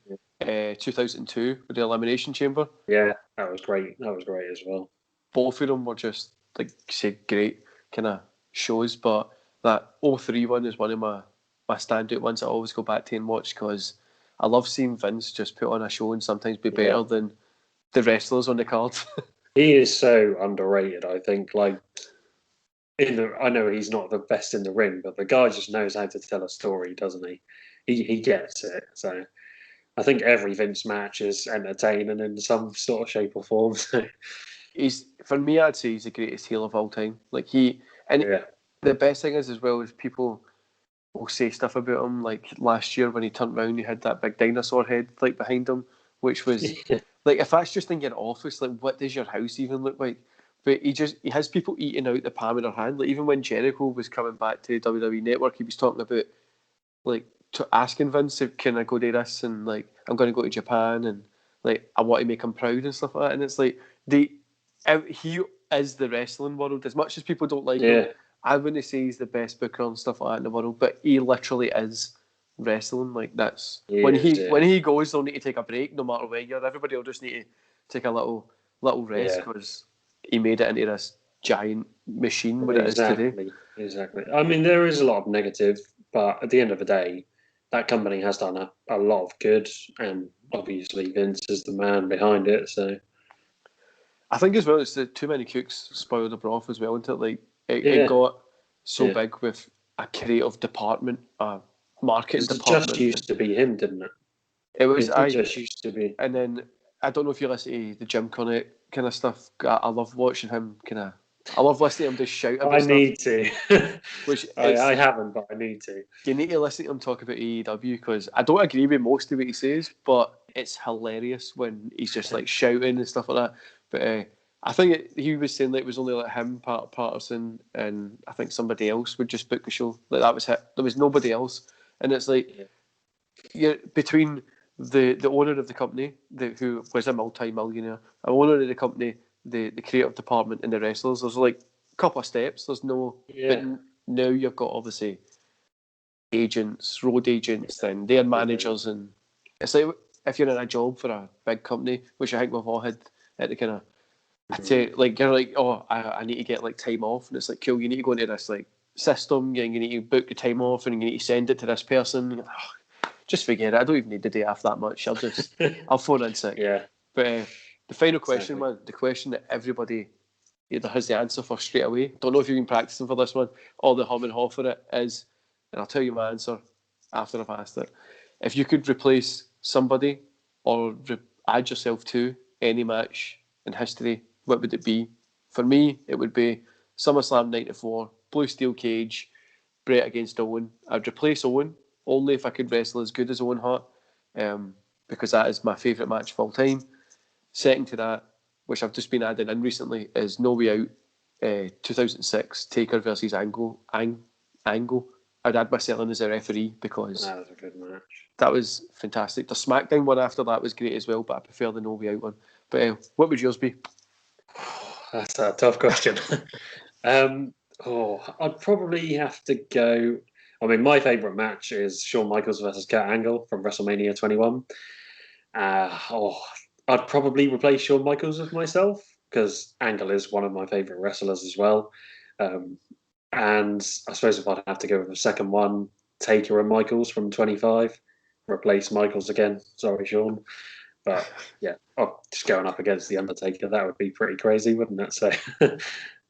2002 with the Elimination Chamber. Yeah, that was great. That was great as well. Both of them were just like say great kind of shows, but that 03 one is one of my standout ones I always go back to and watch because I love seeing Vince just put on a show and sometimes be better than the wrestlers on the card. He is so underrated, I think. Like, I know he's not the best in the ring, but the guy just knows how to tell a story, doesn't he? He gets it. So I think every Vince match is entertaining in some sort of shape or form. For me, I'd say he's the greatest heel of all time. Like the best thing is as well is people will say stuff about him. Like last year when he turned around, he had that big dinosaur head like behind him, which was like if that's just in your office, like what does your house even look like? But he has people eating out the palm of their hand. Like even when Jericho was coming back to WWE Network, he was talking about like asking Vince, can I go do this, and like I'm going to go to Japan, and like I want to make him proud and stuff like that. And it's like he is the wrestling world. As much as people don't like him, I wouldn't say he's the best booker and stuff like that in the world, but he literally is wrestling. Like that's when he goes, they'll need to take a break no matter where you're. Everybody will just need to take a little rest because he made it into this giant machine what it is today. Exactly. I mean, there is a lot of negative, but at the end of the day, that company has done a lot of good, and obviously Vince is the man behind it. So I think as well, it's the too many cooks spoil the broth as well, isn't it? Like it got so big with a creative department, a marketing department. It just used to be him, didn't it? It was. It just used to be. And then I don't know if you listen to the Jim Cornette kind of stuff. I love watching him I love listening to him just shout about stuff. I need to. Which I haven't, but I need to. You need to listen to him talk about AEW because I don't agree with most of what he says, but it's hilarious when he's just like shouting and stuff like that. But I think he was saying that it was only like him, Patterson, and I think somebody else would just book the show. Like that was it. There was nobody else, and it's like you're between the owner of the company, who was a multi-millionaire, the owner of the company, the creative department, and the wrestlers. There's like a couple of steps. There's no, but now you've got obviously agents, road agents, and their managers, and it's like if you're in a job for a big company, which I think we've all had at the kind of. I tell like you're like, I need to get like time off, and it's like, cool, you need to go into this like system, you need to book the time off, and you need to send it to this person. Just forget it. I don't even need the day off that much. I'll phone in sick. Yeah. But the final question, man, the question that everybody either has the answer for straight away. Don't know if you've been practicing for this one or the hum and haw for it is, and I'll tell you my answer after I've asked it. If you could replace somebody or add yourself to any match in history, what would it be? For me, it would be SummerSlam 94, Blue Steel Cage, Bret against Owen. I'd replace Owen only if I could wrestle as good as Owen Hart, because that is my favourite match of all time. Second to that, which I've just been adding in recently, is No Way Out 2006, Taker versus Angle. I'd add myself in as a referee because that was a good match. That was fantastic. The SmackDown one after that was great as well, but I prefer the No Way Out one. But what would yours be? That's a tough question. I'd probably have to go. I mean, my favourite match is Shawn Michaels versus Kurt Angle from WrestleMania 21. I'd probably replace Shawn Michaels with myself because Angle is one of my favourite wrestlers as well. And I suppose if I'd have to go with a second one, Taker and Michaels from 25, replace Michaels again. Sorry, Shawn. But yeah, just going up against The Undertaker, that would be pretty crazy, wouldn't it? So,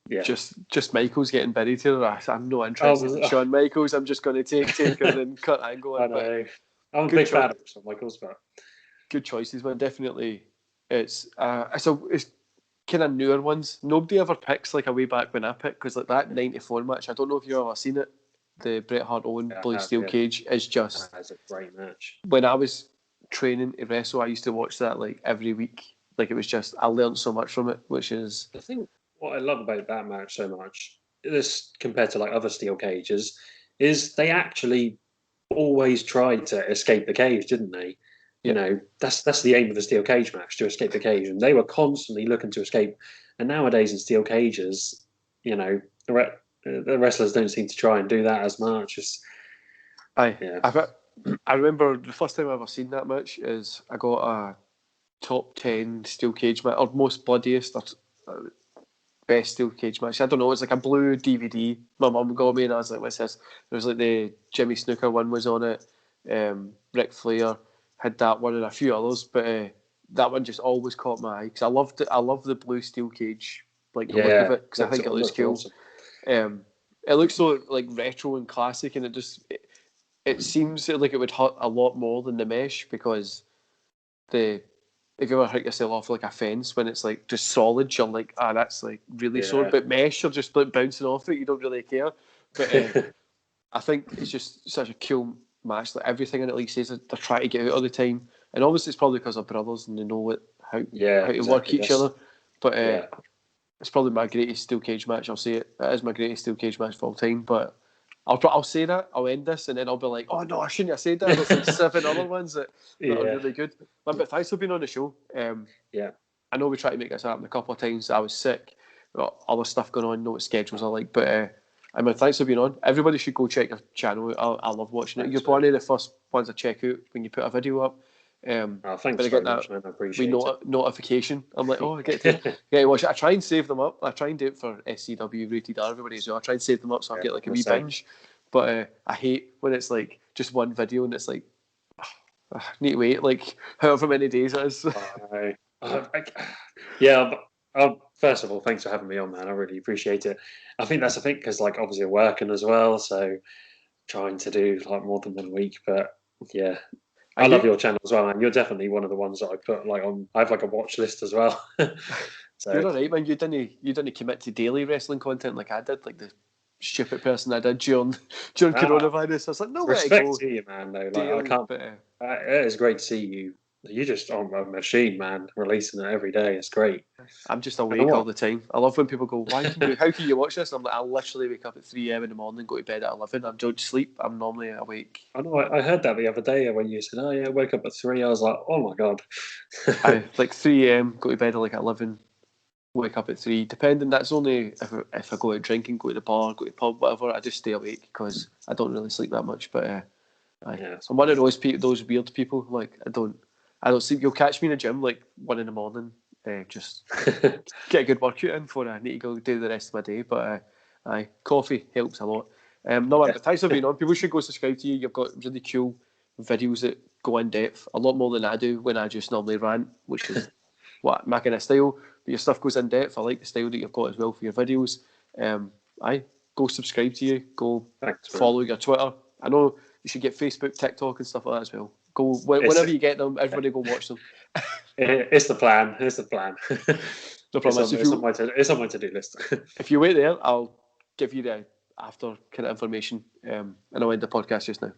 yeah. Just Michaels getting buried here. I'm not interested in Shawn Michaels. I'm just going to take Taker and Kurt Angle. I know. I'm a big fan of Shawn Michaels, but good choices, man. Definitely, it's kind of newer ones. Nobody ever picks like a way back when I pick because like that '94 match. I don't know if you've ever seen it. The Bret Hart Owen Blue Steel Cage is just. That's a great match. When I was training to wrestle, I used to watch that like every week. Like it was just I learned so much from it, which is I think what I love about that match so much, this compared to like other steel cages, is they actually always tried to escape the cage, didn't they? You know, that's the aim of the steel cage match, to escape the cage, and they were constantly looking to escape. And nowadays in steel cages, you know, the wrestlers don't seem to try and do that as much. I remember the first time I ever seen that match is I got a top 10 steel cage match, or most bloodiest, or best steel cage match. I don't know, it's like a blue DVD my mum got me, and I was like, what's this? There was like the Jimmy Snooker one was on it, Ric Flair had that one and a few others, but that one just always caught my eye because I love the blue steel cage, like the look of it, because I think it looks cool. Awesome. It looks so like retro and classic, and it seems like it would hurt a lot more than the mesh because if you ever hurt yourself off like a fence when it's like just solid, you're like, that's like really sore. But mesh, you're just like bouncing off it, you don't really care. But I think it's just such a cool match. Like everything in it, like says, they're trying to get out all the time, and obviously it's probably because they're brothers and they know how to work each other. But it's probably my greatest steel cage match. I'll say it is my greatest steel cage match of all time. But I'll say that. I'll end this, and then I'll be like, oh no, I shouldn't have said that. There's like 7 other ones that are really good. But thanks for being on the show. I know we tried to make this happen a couple of times. I was sick, got other stuff going on. Know what schedules are like, but. Thanks for being on. Everybody should go check your channel out. I love watching it. You're one of the first ones I check out when you put a video up. Thanks very much, man. I appreciate it. Notification. I'm like, I get to watch it. I try and save them up. I try and do it for SCW, Rated R, everybody as well. I try and save them up so I get like a wee binge. But I hate when it's like just one video and it's like, I need to wait like however many days it is. First of all, thanks for having me on, man. I really appreciate it. I think that's the thing because, like, obviously, I'm working as well, so trying to do like more than 1 week. But yeah, I love your channel as well, man. You're definitely one of the ones that I put like on. I have like a watch list as well. So you're alright, man. You didn't commit to daily wrestling content like I did, like the stupid person I did during coronavirus. I was like, no way. Respect to you, man. Though, like, I can't. It is great to see you. You're just on a machine, man, releasing it every day. It's great. I'm just awake all the time. I love when people go, how can you watch this? I'm like, I literally wake up at 3 a.m. in the morning, go to bed at 11. I don't sleep. I'm normally awake. I know. I heard that the other day when you said, I wake up at 3. I was like, oh my God. Like 3 a.m., go to bed at like 11, wake up at 3. Depending, that's only if I go out drinking, go to the bar, go to the pub, whatever. I just stay awake because I don't really sleep that much. But I'm one of those weird people. Like, I don't sleep. You'll catch me in the gym like 1 in the morning, just get a good workout in before I need to go do the rest of my day. But coffee helps a lot. But thanks for being on. People should go subscribe to you. You've got really cool videos that go in depth, a lot more than I do when I just normally rant, which is my kind of style. But your stuff goes in depth. I like the style that you've got as well for your videos. Go subscribe to you. Go follow your Twitter. I know you should get Facebook, TikTok, and stuff like that as well. Go whenever you get them. Everybody go watch them. It's the plan. No problem. It's on my to-do list. If you wait there, I'll give you the after kind of information, and I'll end the podcast just now.